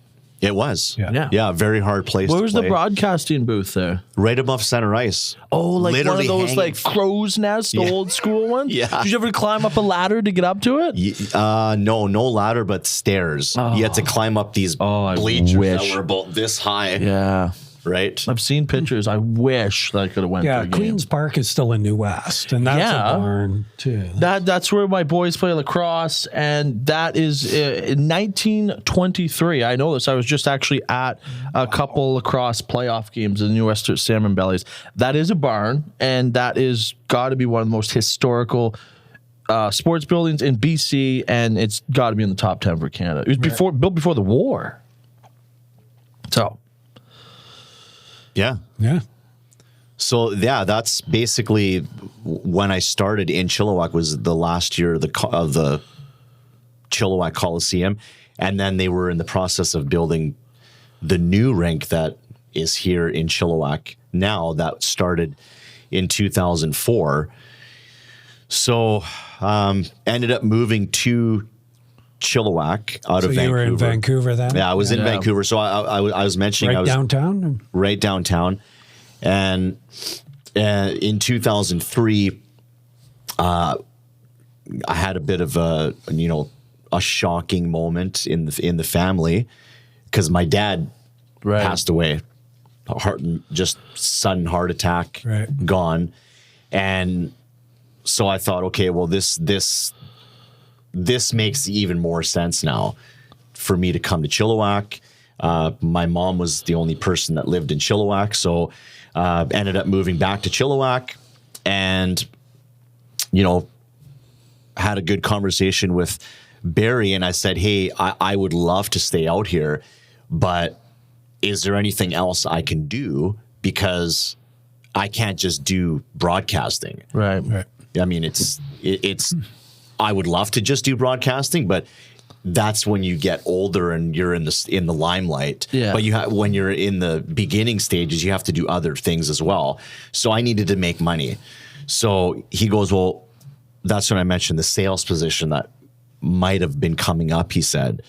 It was.
Yeah.
Very hard place.
Where was the broadcasting booth there?
Right above center ice.
Oh, like
literally
one of those like crow's nest, the old school one?
Yeah.
Did you ever climb up a ladder to get up to it?
No ladder, but stairs. You had to climb up these bleachers that were about this high.
Yeah.
right?
I've seen pictures. I wish that I could have went to
Yeah,
a game.
Queens Park is still in New West, and that's
Yeah.
a barn too.
That's where my boys play lacrosse, and that is in 1923. I know this. I was just actually at a couple lacrosse playoff games in the New Western Salmon Bellies. That is a barn, and that is got to be one of the most historical sports buildings in BC, and it's got to be in the top 10 for Canada. It was built before the war. So,
Yeah.
Yeah.
So yeah, that's basically when I started in Chilliwack. Was the last year of the Chilliwack Coliseum, and then they were in the process of building the new rink that is here in Chilliwack now. That started in 2004. So ended up moving to Chilliwack out of
So
Vancouver.
you were in Vancouver then?
Yeah, I was in Vancouver. So I was mentioning I
Right
was
downtown?
right downtown, and in 2003, I had a bit of a shocking moment in the family because my dad passed away, sudden heart attack, gone, and so I thought, okay, well this makes even more sense now for me to come to Chilliwack. My mom was the only person that lived in Chilliwack, so ended up moving back to Chilliwack, and had a good conversation with Barry, and I said, hey, I would love to stay out here, but is there anything else I can do? Because I can't just do broadcasting.
right.
I mean, it's I would love to just do broadcasting, but that's when you get older and you're in the limelight.
Yeah.
But when you're in the beginning stages, you have to do other things as well. So I needed to make money. So he goes, well, that's when I mentioned the sales position that might have been coming up, he said.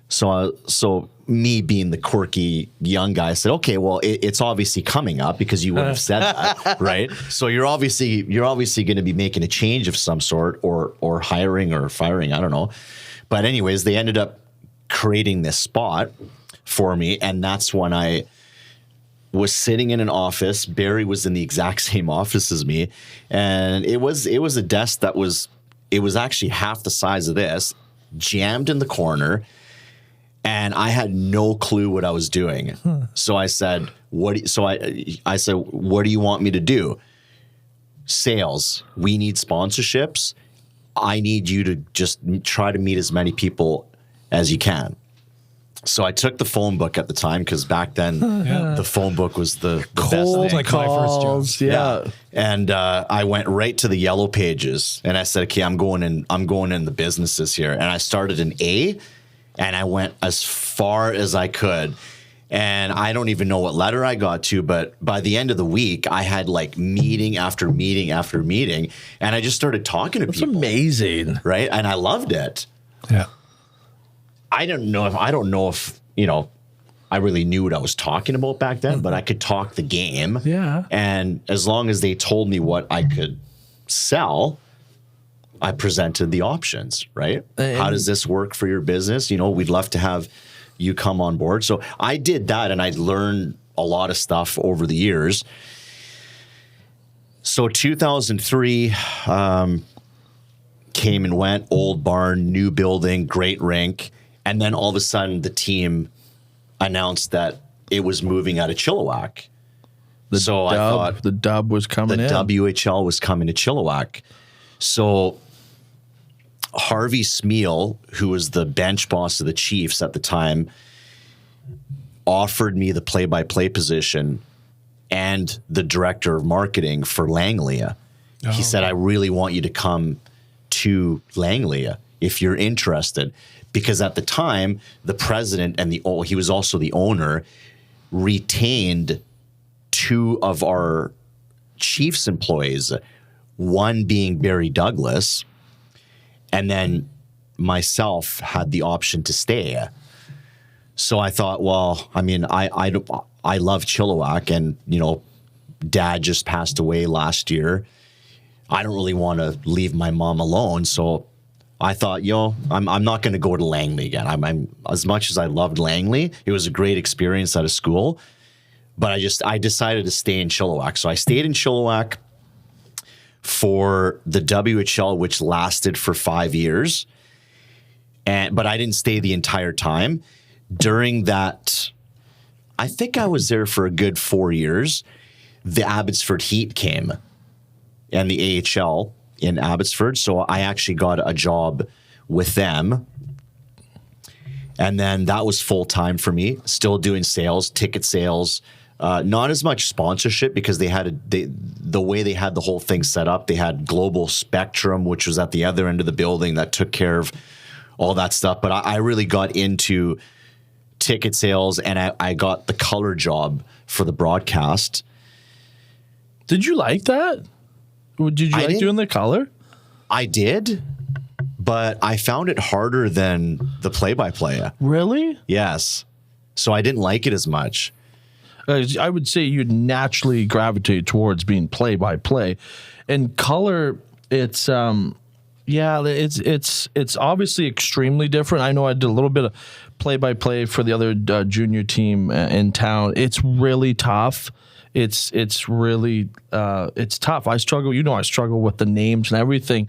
So me being the quirky young guy, I said, okay, well, it's obviously coming up because you would have said that, right? So you're obviously going to be making a change of some sort, or hiring or firing, I don't know. But anyways, they ended up creating this spot for me, and that's when I was sitting in an office. Barry was in the exact same office as me, and it was a desk that was actually half the size of this, jammed in the corner. And I had no clue what I was doing. So I said, I said, what do you want me to do? Sales. We need sponsorships. I need you to just try to meet as many people as you can. So I took the phone book at the time, because back then the phone book was the best thing.
Like my first job.
Yeah.
And I went right to the yellow pages, and I said, okay, I'm going in the businesses here. And I started an A, and I went as far as I could. And I don't even know what letter I got to, but by the end of the week, I had like meeting after meeting after meeting. And I just started talking to people.
It's amazing.
Right? And I loved it.
Yeah.
I don't know if I really knew what I was talking about back then, but I could talk the game.
Yeah.
And as long as they told me what I could sell, I presented the options, right? How does this work for your business? We'd love to have you come on board. So I did that, and I learned a lot of stuff over the years. So 2003 came and went, old barn, new building, great rink. And then all of a sudden the team announced that it was moving out of Chilliwack. I thought
the dub was coming in.
The WHL was coming to Chilliwack. So Harvey Smeal, who was the bench boss of the Chiefs at the time, offered me the play-by-play position and the director of marketing for Langley. He said, I really want you to come to Langley if you're interested. Because at the time, the president and he was also the owner, retained two of our Chiefs employees, one being Barry Douglas, and then myself had the option to stay. So I thought, well, I mean, I love Chilliwack, and Dad just passed away last year. I don't really want to leave my mom alone, so I thought, I'm not going to go to Langley again. I'm as much as I loved Langley, it was a great experience out of school, but I decided to stay in Chilliwack. So I stayed in Chilliwack for the WHL, which lasted for 5 years. But I didn't stay the entire time. During that, I think I was there for a good 4 years. The Abbotsford Heat came and the AHL in Abbotsford. So I actually got a job with them. And then that was full time for me, still doing sales, ticket sales, not as much sponsorship because the way they had the whole thing set up, they had Global Spectrum, which was at the other end of the building that took care of all that stuff. But I really got into ticket sales, and I got the color job for the broadcast.
Did you like that? Did you like doing the color?
I did, but I found it harder than the play-by-play.
Really?
Yes. So I didn't like it as much.
I would say you'd naturally gravitate towards being play-by-play. And color, it's it's obviously extremely different. I know I did a little bit of play-by-play for the other junior team in town. It's really tough. It's really it's tough. I struggle with the names and everything.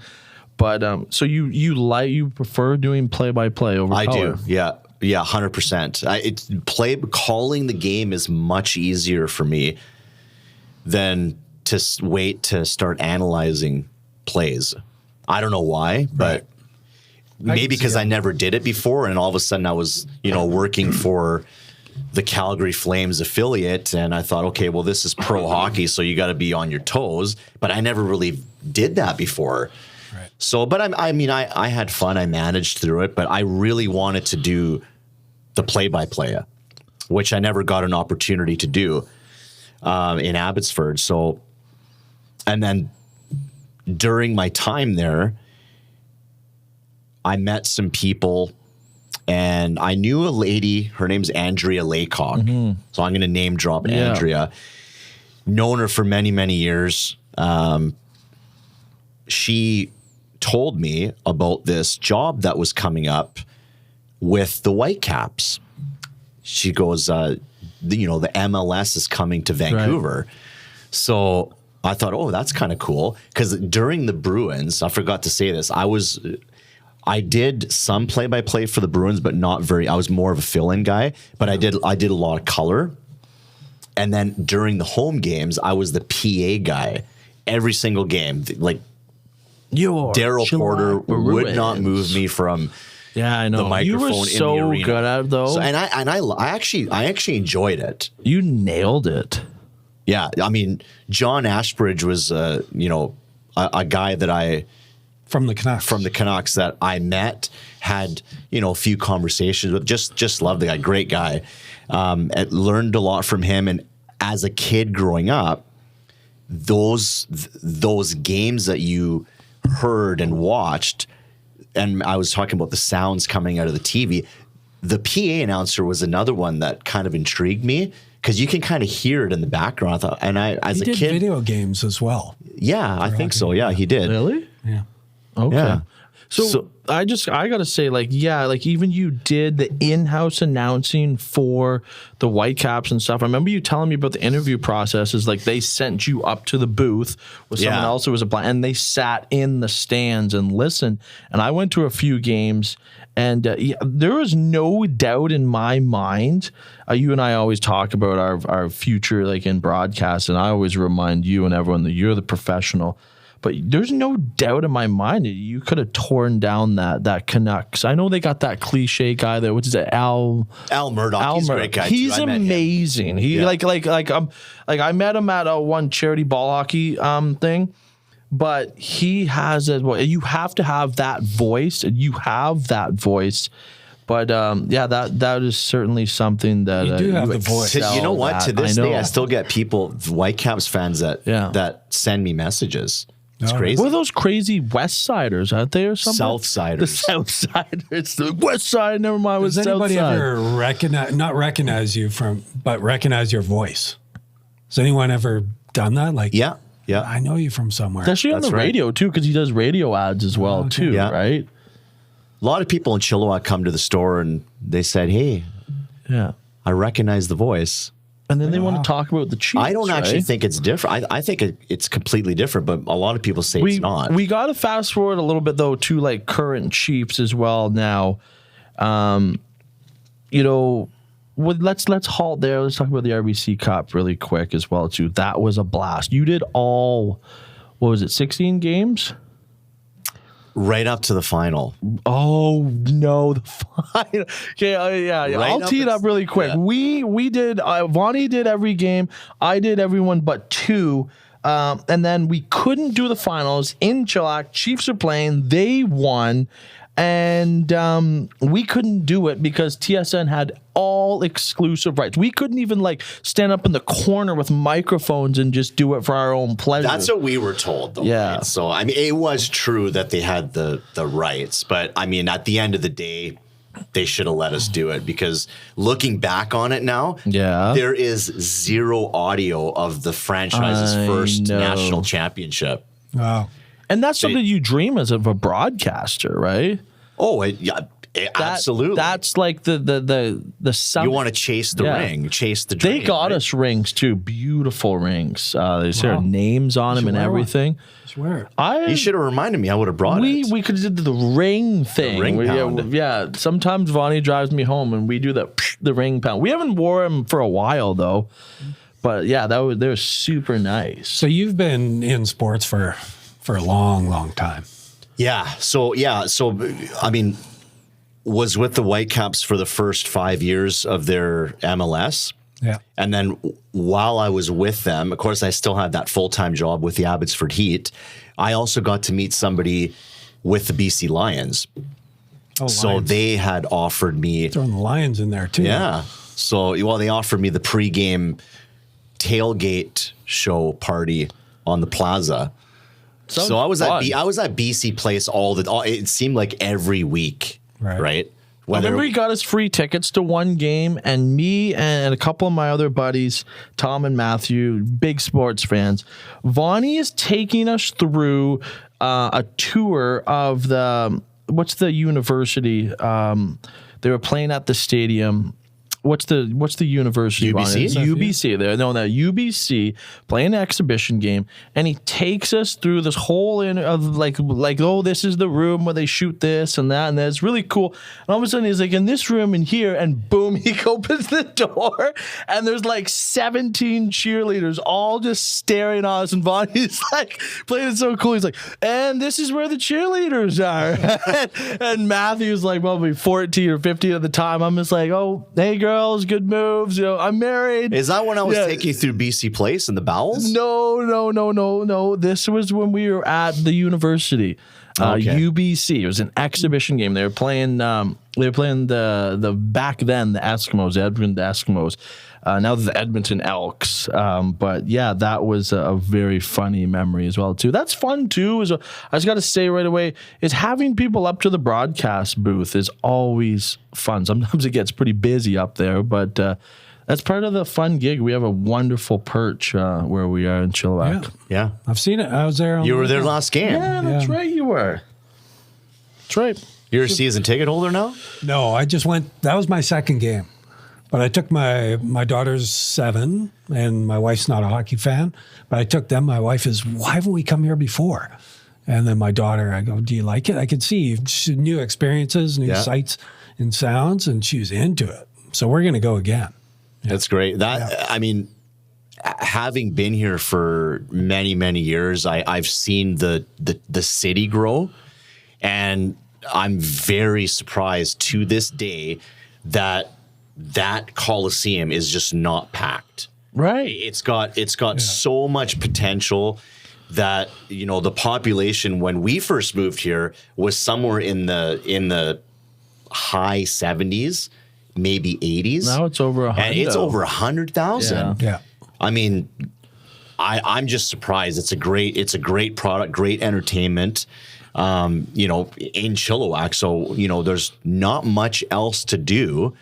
But so you prefer doing play-by-play over color?
I do. Yeah, 100%. Calling the game is much easier for me than to wait to start analyzing plays. I don't know why, but maybe because I never did it before, and all of a sudden I was, working for the Calgary Flames affiliate, and I thought, okay, well, this is pro hockey, so you got to be on your toes. But I never really did that before. Right. So, but I had fun. I managed through it, but I really wanted to do the play-by-play, which I never got an opportunity to do in Abbotsford. So, and then during my time there, I met some people, and I knew a lady. Her name's Andrea Laycock. Mm-hmm. So I'm going to name drop Andrea. Known her for many, many years. She told me about this job that was coming up with the Whitecaps. She goes, the MLS is coming to Vancouver. Right. So I thought, oh, that's kind of cool. Because during the Bruins, I forgot to say this, I did some play-by-play for the Bruins, but not very. I was more of a fill-in guy, but I did a lot of color. And then during the home games, I was the PA guy. Every single game, like Daryl Porter would not move me from the microphone
you were
in
so
the arena.
Good at it, though.
So, I actually enjoyed it.
You nailed it.
Yeah, I mean, John Ashbridge was a guy that from the Canucks that I met, had a few conversations with. Just loved the guy, great guy. Learned a lot from him, and as a kid growing up, those games that you heard and watched, and I was talking about the sounds coming out of the TV. The PA announcer was another one that kind of intrigued me, because you can kind of hear it in the background. I thought, and as a kid,
he did video games as well.
Yeah, I think so. Yeah, he did.
Really?
Yeah.
Okay.
Yeah.
So I got to say, even you did the in-house announcing for the Whitecaps and stuff. I remember you telling me about the interview processes. Like, they sent you up to the booth with someone else who was and they sat in the stands and listened. And I went to a few games, and there was no doubt in my mind. You and I always talk about our future, like in broadcast, and I always remind you and everyone that you're the professional. But there's no doubt in my mind that you could have torn down that Canucks. I know they got that cliche guy there. What is it? Al
Murdoch. He's a great guy.
He's amazing. He like I met him at one charity ball hockey thing. But he has you have to have that voice, and you have that voice. But that is certainly something that
you do have the voice.
You know what? To this day, I still get people, Whitecaps fans, that send me messages. It's crazy.
What are those crazy West Siders, aren't they, or something?
South Siders.
The South Siders. The West Side, never mind.
Does anybody ever recognize you but recognize your voice? Has anyone ever done that? Like,
yeah.
I know you from somewhere.
Especially on the radio, too, because he does radio ads as well, too, right?
A lot of people in Chilliwack come to the store and they said, hey, I recognize the voice.
And then they want to talk about the Chiefs.
I don't actually
right?
think it's different. I think it's completely different, but a lot of people say it's not.
We got to fast forward a little bit though to like current Chiefs as well now. You know, let's halt there. Let's talk about the RBC Cup really quick as well too. That was a blast. You did all, what was it, 16 games?
Right up to the final.
Oh no, the final. Okay, yeah.
Right
I'll tee it up really quick.
Yeah.
We did. Vanni did every game. I did everyone but 2. And then we couldn't do the finals in Chilliwack. Chiefs are playing. They won. And we couldn't do it because TSN had all exclusive rights. We couldn't even like stand up in the corner with microphones and just do it for our own pleasure.
That's what we were told, though.
Yeah.
Right? So, I mean, it was true that they had the rights. But, I mean, at the end of the day, they should have let us do it because looking back on it now, there is zero audio of the franchise's first national championship.
Wow.
And that's something you dream as of a broadcaster, right?
Oh, absolutely.
That's like the summit.
You want to chase the ring, chase the dream.
They got us rings too, beautiful rings. They said our names on them and everything.
I swear.
You should have reminded me. I would have brought it.
We could have did the ring thing.
The ring pound.
Yeah. Sometimes Vanni drives me home and we do the ring pound. We haven't wore them for a while though, but yeah, they're super nice.
So you've been in sports for a long, long time.
Yeah. So I mean, was with the Whitecaps for the first 5 years of their MLS.
Yeah.
And then while I was with them, of course, I still had that full-time job with the Abbotsford Heat. I also got to meet somebody with the BC Lions.
Oh,
so
Lions.
they had offered me.
Throwing the Lions in there too.
Yeah. So, well, they offered me the pregame tailgate show party on the plaza. So I was at BC Place it seemed like every week, right?
I remember he got us free tickets to one game, and me and a couple of my other buddies, Tom and Matthew, big sports fans. Vanni is taking us through a tour of what's the university? They were playing at the stadium. What's the university?
UBC?
UBC. There, no, that UBC playing an exhibition game, and he takes us through this whole of like oh, this is the room where they shoot this and that, and that's really cool. And all of a sudden, he's like in this room in here, and boom, he opens the door, and there's like 17 cheerleaders all just staring at us, and Vanni's like playing it so cool. He's like, and this is where the cheerleaders are, and Matthew's like probably 14 or 15 at the time. I'm just like, oh, hey girls, good moves. You know, I'm married.
Is that when I was taking you through BC Place and the bowels?
No. This was when we were at the university, UBC. It was an exhibition game. They were playing. The back then the Eskimos, the Edmonton Eskimos. Now the Edmonton Elks. But yeah, that was a very funny memory as well too. That's fun too. I just got to say right away, is having people up to the broadcast booth is always fun. Sometimes it gets pretty busy up there, but that's part of the fun gig. We have a wonderful perch where we are in Chilliwack.
Yeah.
I've seen it. I was there.
You were there last game.
Yeah, that's right. You were. That's right.
You're a season ticket holder now?
No, I just went. That was my second game. But I took my daughter's 7, and my wife's not a hockey fan. But I took them. My wife is, why haven't we come here before? And then my daughter, I go, do you like it? I could see new experiences, new sights and sounds, and she was into it. So we're going to go again.
That's great. I mean, having been here for many, many years, I've seen the city grow, and I'm very surprised to this day that Coliseum is just not packed.
Right.
It's got so much potential that, you know, the population when we first moved here was somewhere in the high 70s, maybe 80s.
Now it's over 100.
And it's over 100,000.
Yeah.
I mean, I'm just surprised. It's a great product, great entertainment. You know, in Chilliwack. So, you know, there's not much else to do.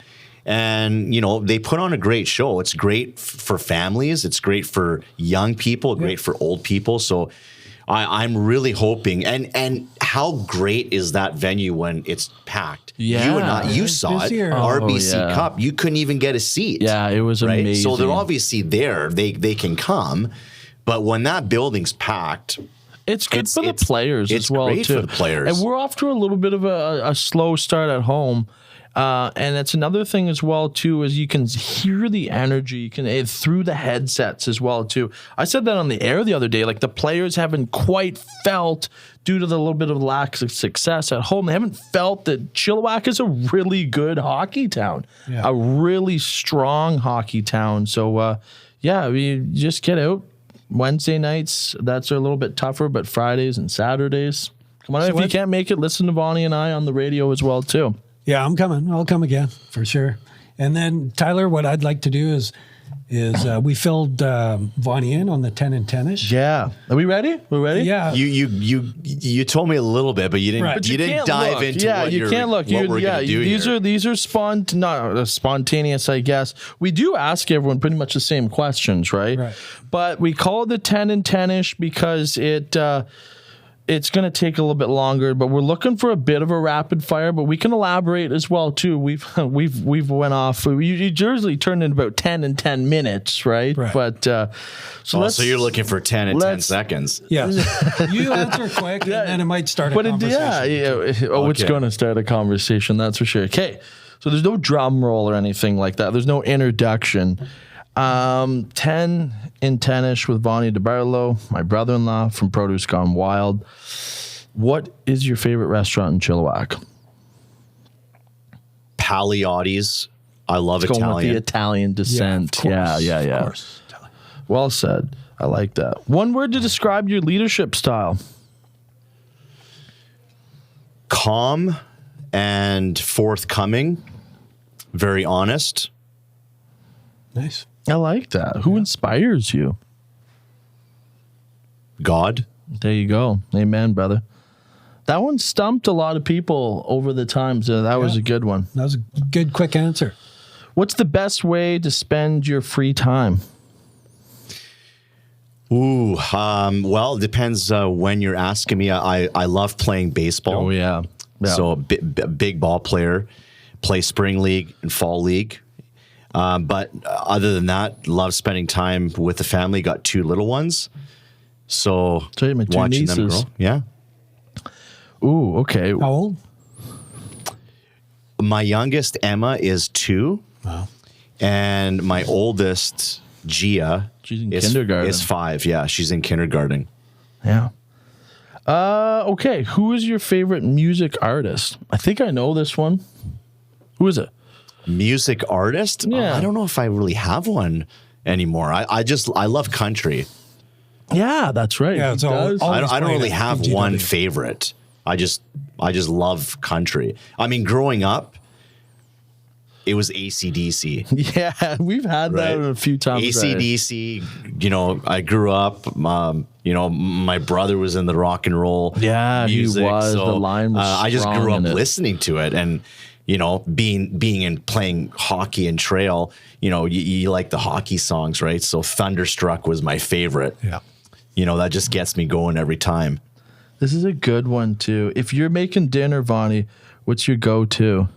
And, you know, they put on a great show. It's great for families. It's great for young people, great for old people. So I'm really hoping. And how great is that venue when it's packed?
Yeah.
You and I, you saw
This
it.
year.
RBC
yeah.
Cup. You couldn't even get a seat.
Yeah, it was
right?
amazing.
So they're obviously there. They can come, but when that building's packed,
It's good for the players
it's
as well,
great
too.
for the players.
And we're off to a little bit of a slow start at home. And it's another thing as well, too, is you can hear the energy. You can through the headsets as well, too. I said that on the air the other day. Like, the players haven't quite felt, due to the little bit of lack of success at home, they haven't felt that Chilliwack is a really good hockey town, a really strong hockey town. So, we just get out. Wednesday nights, that's a little bit tougher, but Fridays and Saturdays. Come on, if you can't make it, listen to Vanni and I on the radio as well, too.
Yeah, I'm coming. I'll come again for sure. And then Tyler, what I'd like to do is we filled Vanni in on the 10 and 10ish.
Yeah. Are we ready? We're ready?
Yeah.
You told me a little bit, but you didn't.
Right.
But you didn't
can't
dive
look.
into
yeah,
what
you can't look.
What we're gonna do
these
here.
are not spontaneous, I guess. We do ask everyone pretty much the same questions, right?
Right.
But we call it the 10 and 10ish because it's going to take a little bit longer, but we're looking for a bit of a rapid fire, but we can elaborate as well too. We've went off. We usually turn in about 10 and 10 minutes, right?
Right.
But
so you're looking for 10 and 10 seconds.
Yes. You answer quick, and then it might start a conversation.
It's going to start a conversation, that's for sure. Okay, so there's no drum roll or anything like that. There's no introduction. 10 in 10ish with Vanni De Bartolo, my brother-in-law from Produce Gone Wild. What is your favorite restaurant in Chilliwack?
Paliotti's. I love
Going
Italian.
with the Italian descent.
Yeah,
Yeah.
of course.
Well said. I like that. One word to describe your leadership style.
Calm and forthcoming. Very honest.
Nice.
I like that. Who inspires you?
God.
There you go. Amen, brother. That one stumped a lot of people over the times. That was a good one.
That was a good, quick answer.
What's the best way to spend your free time?
Ooh, well, it depends when you're asking me. I love playing baseball.
Oh, yeah.
So a big ball player, play spring league and fall league. But other than that, love spending time with the family. Got 2 little ones. So
you have my 2
watching them
nieces.
grow. Yeah.
Ooh, okay.
How old?
My youngest, Emma, is 2.
Wow.
And my oldest, Gia,
She's in kindergarten.
is 5. Yeah, she's in kindergarten.
Yeah. Okay. Who is your favorite music artist? I think I know this one. Who is it?
Music artist?
Yeah.
I don't know if I really have one anymore. I love country.
Yeah, that's right.
Yeah,
He
it's all-
does.
all-
I don't really have
BGW.
one favorite. I just love country. I mean, growing up, it was AC/DC.
Yeah, we've had that
Right.
a few times.
AC/DC, I grew up, my brother was in the rock and roll music.
he was.
So,
The line was
I just
strong
grew up
in it.
listening to it. And, being in playing hockey and trail, you like the hockey songs, right? So Thunderstruck was my favorite.
Yeah.
That just gets me going every time.
This is a good one, too. If you're making dinner, Vanni, what's your go-to?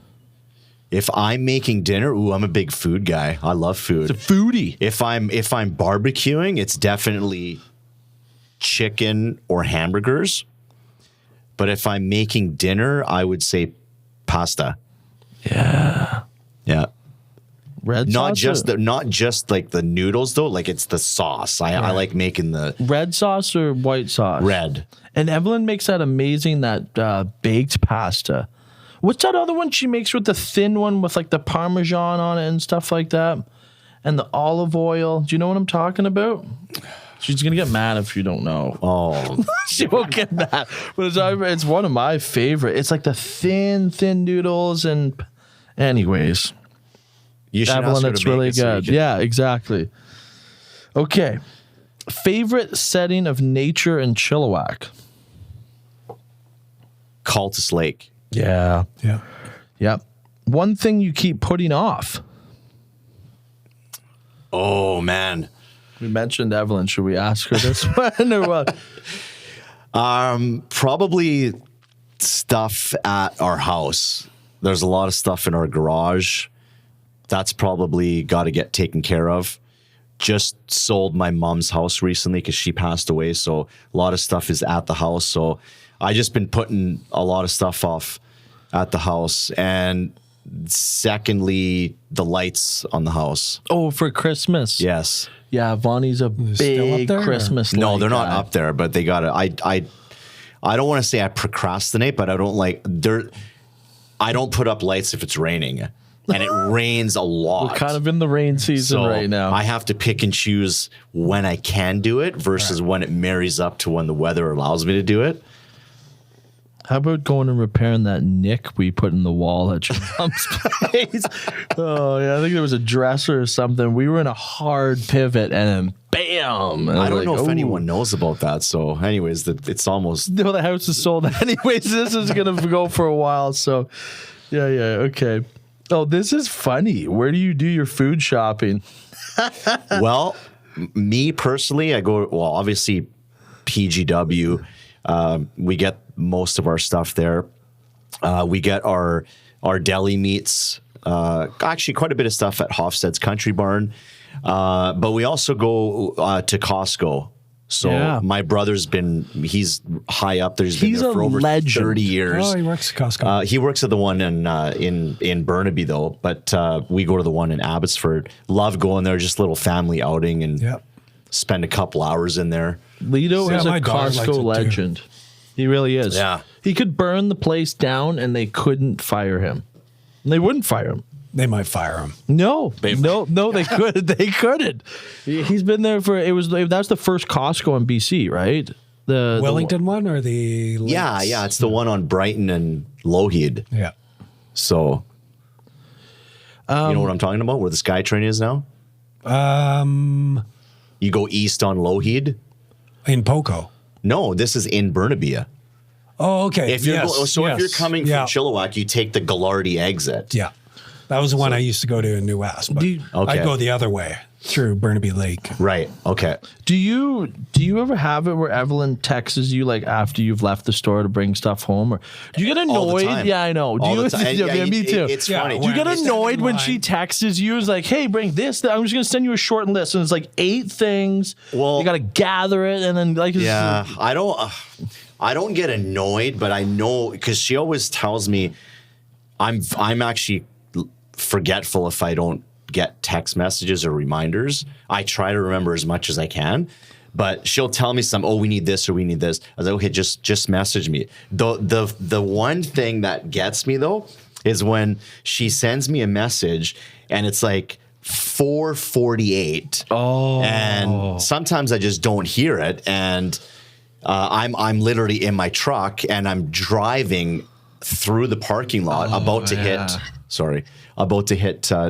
If I'm making dinner, I'm a big food guy. I love food.
It's a foodie.
If I'm barbecuing, it's definitely chicken or hamburgers. But if I'm making dinner, I would say pasta.
Yeah.
Yeah.
Red
Not
sauce?
not just like the noodles though, like it's the sauce. I like making the
Red sauce or white sauce?
red.
And Evelyn makes that amazing, that baked pasta. What's that other one she makes with the thin one with like the Parmesan on it and stuff like that? And the olive oil. Do you know what I'm talking about? She's going to get mad if you don't know.
Oh,
She won't get mad. But it's one of my favorite. It's like the thin noodles. And anyways,
you should ask
Evelyn,
her to
it's
make
really
it so you
good.
can-
Yeah, exactly. Okay. Favorite setting of nature in Chilliwack?
Cultus Lake.
Yeah.
Yeah.
Yep. One thing you keep putting off.
Oh man.
We mentioned Evelyn. Should we ask her this one or what?
Probably stuff at our house. There's a lot of stuff in our garage. That's probably got to get taken care of. Just sold my mom's house recently because she passed away. So a lot of stuff is at the house. So I just been putting a lot of stuff off at the house. And secondly, the lights on the house.
Oh, for Christmas.
Yes.
Yeah, Vonnie's a
still up
big
there,
Christmas
No,
light
they're not
guy.
up there, but they got to, I don't want to say I procrastinate, but I don't put up lights if it's raining. And it rains a lot.
We're kind of in the rain season
So
right now.
I have to pick and choose when I can do it versus when it marries up to when the weather allows me to do it.
How about going and repairing that nick we put in the wall at your mom's place? Oh, yeah. I think there was a dresser or something. We were in a hard pivot and then bam. And
I don't know if
ooh.
anyone knows about that. So anyways, it's almost...
No, the house is sold anyways. This is going to go for a while. So, yeah, okay. Oh, this is funny. Where do you do your food shopping?
Well, me personally, I go, obviously PGW. We get most of our stuff there. We get our deli meats, actually quite a bit of stuff at Hofstede's Country Barn. But we also go to Costco. So
Yeah.
my brother's he's high up there. He's been
He's
there
a
for over
legend.
30 years.
Oh, he works at Costco.
He works at the one in Burnaby though, but we go to the one in Abbotsford. Love going there, just a little family outing and
Yep.
spend a couple hours in there.
Lido
Yeah,
is a
my daughter likes it
Costco
too.
legend. He really is.
Yeah.
He could burn the place down and they couldn't fire him. They wouldn't fire him.
They might fire him.
No, they couldn't. They couldn't. He's been there for that's the first Costco in BC, right? The
Wellington one or the Lakes?
Yeah, it's the one on Brighton and Lougheed.
Yeah.
So, you know what I'm talking about? Where the SkyTrain is now? You go east on Lougheed?
In Poco.
No, this is in Burnaby.
Oh, okay.
If you're
yes,
if you're coming
yeah.
from Chilliwack, you take the Gallardi exit.
Yeah. That was the one I used to go to in New West. But
Okay.
I go the other way through Burnaby Lake.
Right. Okay.
Do you ever have it where Evelyn texts you like after you've left the store to bring stuff home, or do you get
All the
annoyed?
time.
Yeah, I know. Do
All
you?
the time.
Yeah, me too.
It's
Yeah,
funny.
Do you get
When-
annoyed when
Line.
she texts you? It's like, hey, bring this. I'm just gonna send you a short list, and it's like 8 things.
Well-
you gotta gather it, and then like,
Yeah, I don't get annoyed, but I know because she always tells me I'm actually forgetful if I don't get text messages or reminders. I try to remember as much as I can, but she'll tell me we need this or we need this. I was like, okay, just message me. The one thing that gets me though is when she sends me a message and it's like 4:48.
Oh.
And sometimes I just don't hear it, and I'm literally in my truck and I'm driving through the parking lot about to hit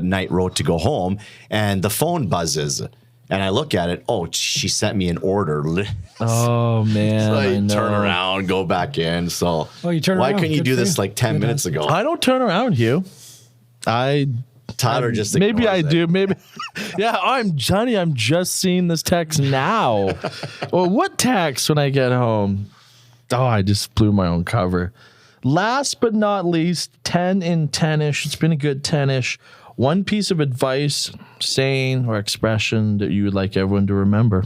Night Road to go home, and the phone buzzes and I look at it. Oh, she sent me an order.
Oh man,
So
I
I
know.
turn around, go back in. So
Oh, you turn
why
around.
couldn't you
Good
do
for
this
you.
like 10
Good
minutes ago?
I don't turn around, Hugh.
Tyler just
maybe I
ignores it.
do. Maybe. Yeah, I'm Johnny. I'm just seeing this text now. Well, what text when I get home? Oh, I just blew my own cover. Last but not least, 10 in 10-ish. It's been a good 10-ish. One piece of advice, saying, or expression that you would like everyone to remember.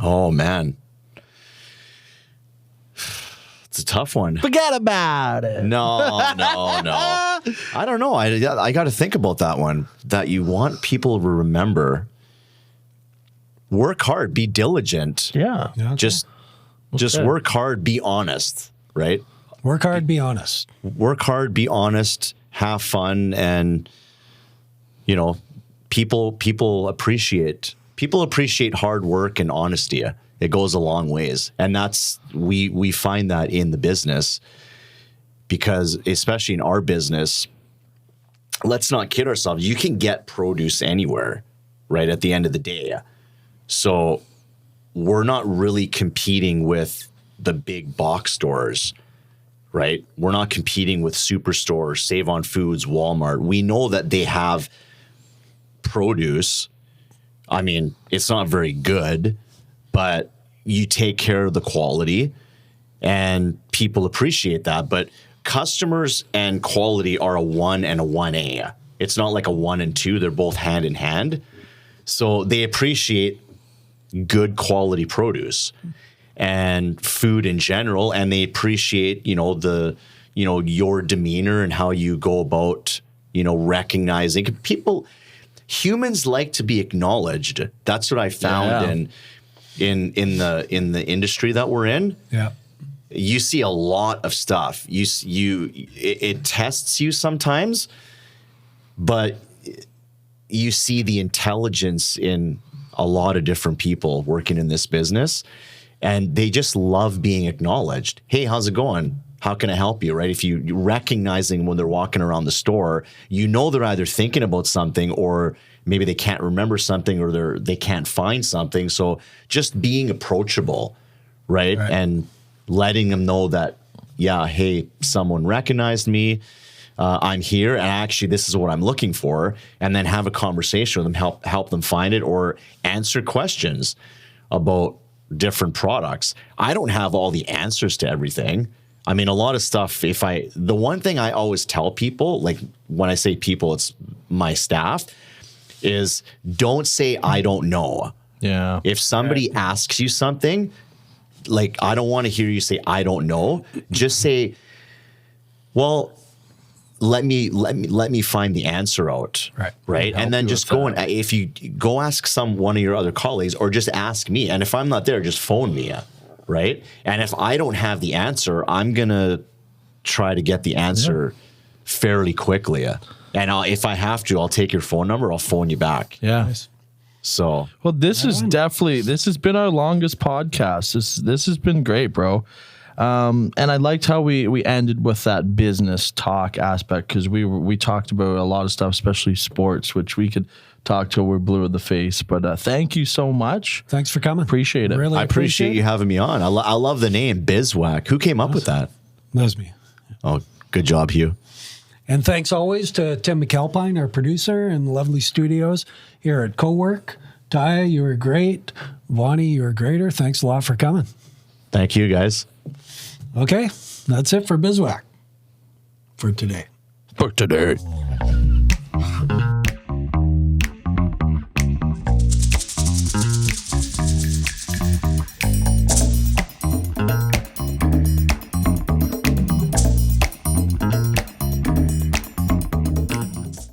Oh man, it's a tough one.
Forget about it.
No. I don't know. I got to think about that one. That you want people to remember. Work hard. Be diligent.
Yeah.
Yeah, okay.
Just
Okay.
work hard. Be honest. Right.
Work hard, be honest.
Work hard. Be honest. Have fun, and people appreciate hard work and honesty. It goes a long ways, and that's we find that in the business, because especially in our business, let's not kid ourselves. You can get produce anywhere, right? At the end of the day, so we're not really competing with the big box stores, right? We're not competing with Superstore, Save on Foods, Walmart. We know that they have produce. I mean, it's not very good, but you take care of the quality and people appreciate that. But customers and quality are a 1 and a 1A. It's not like a 1 and 2. They're both hand in hand. So they appreciate good quality produce and food in general, and they appreciate, your demeanor and how you go about, recognizing people. Humans like to be acknowledged. That's what I found in the industry that we're in.
Yeah.
You see a lot of stuff. It tests you sometimes, but you see the intelligence in a lot of different people working in this business, and they just love being acknowledged. Hey, how's it going? How can I help you? Right? If you recognizing when they're walking around the store, they're either thinking about something, or maybe they can't remember something, or they can't find something. So just being approachable, right? And letting them know that, hey, someone recognized me. I'm here, and actually this is what I'm looking for, and then have a conversation with them, help them find it, or answer questions about different products. I don't have all the answers to everything. I mean, a lot of stuff, the one thing I always tell people, like when I say people, it's my staff, is don't say, I don't know.
Yeah.
If somebody asks you something, like, I don't want to hear you say, I don't know. Just say, well, let me find the answer out. Right. And then just go and if you go ask one of your other colleagues, or just ask me. And if I'm not there, just phone me. Right. And if I don't have the answer, I'm going to try to get the answer fairly quickly. And if I have to, I'll take your phone number. I'll phone you back.
Yeah.
Nice.
So,
well, this has been our longest podcast. This has been great, bro. And I liked how we ended with that business talk aspect, because we talked about a lot of stuff, especially sports, which we could talk till we're blue in the face. But thank you so much.
Thanks for coming.
Appreciate it.
Really
I appreciate you having me on. I love the name BizWack. Who came up with that?
That was me.
Oh, good job, Hugh.
And thanks always to Tim McAlpine, our producer, in the lovely studios here at Cowork. Ty, you were great. Vanni, you were greater. Thanks a lot for coming.
Thank you, guys.
Okay, that's it for BizWack for today.
For today.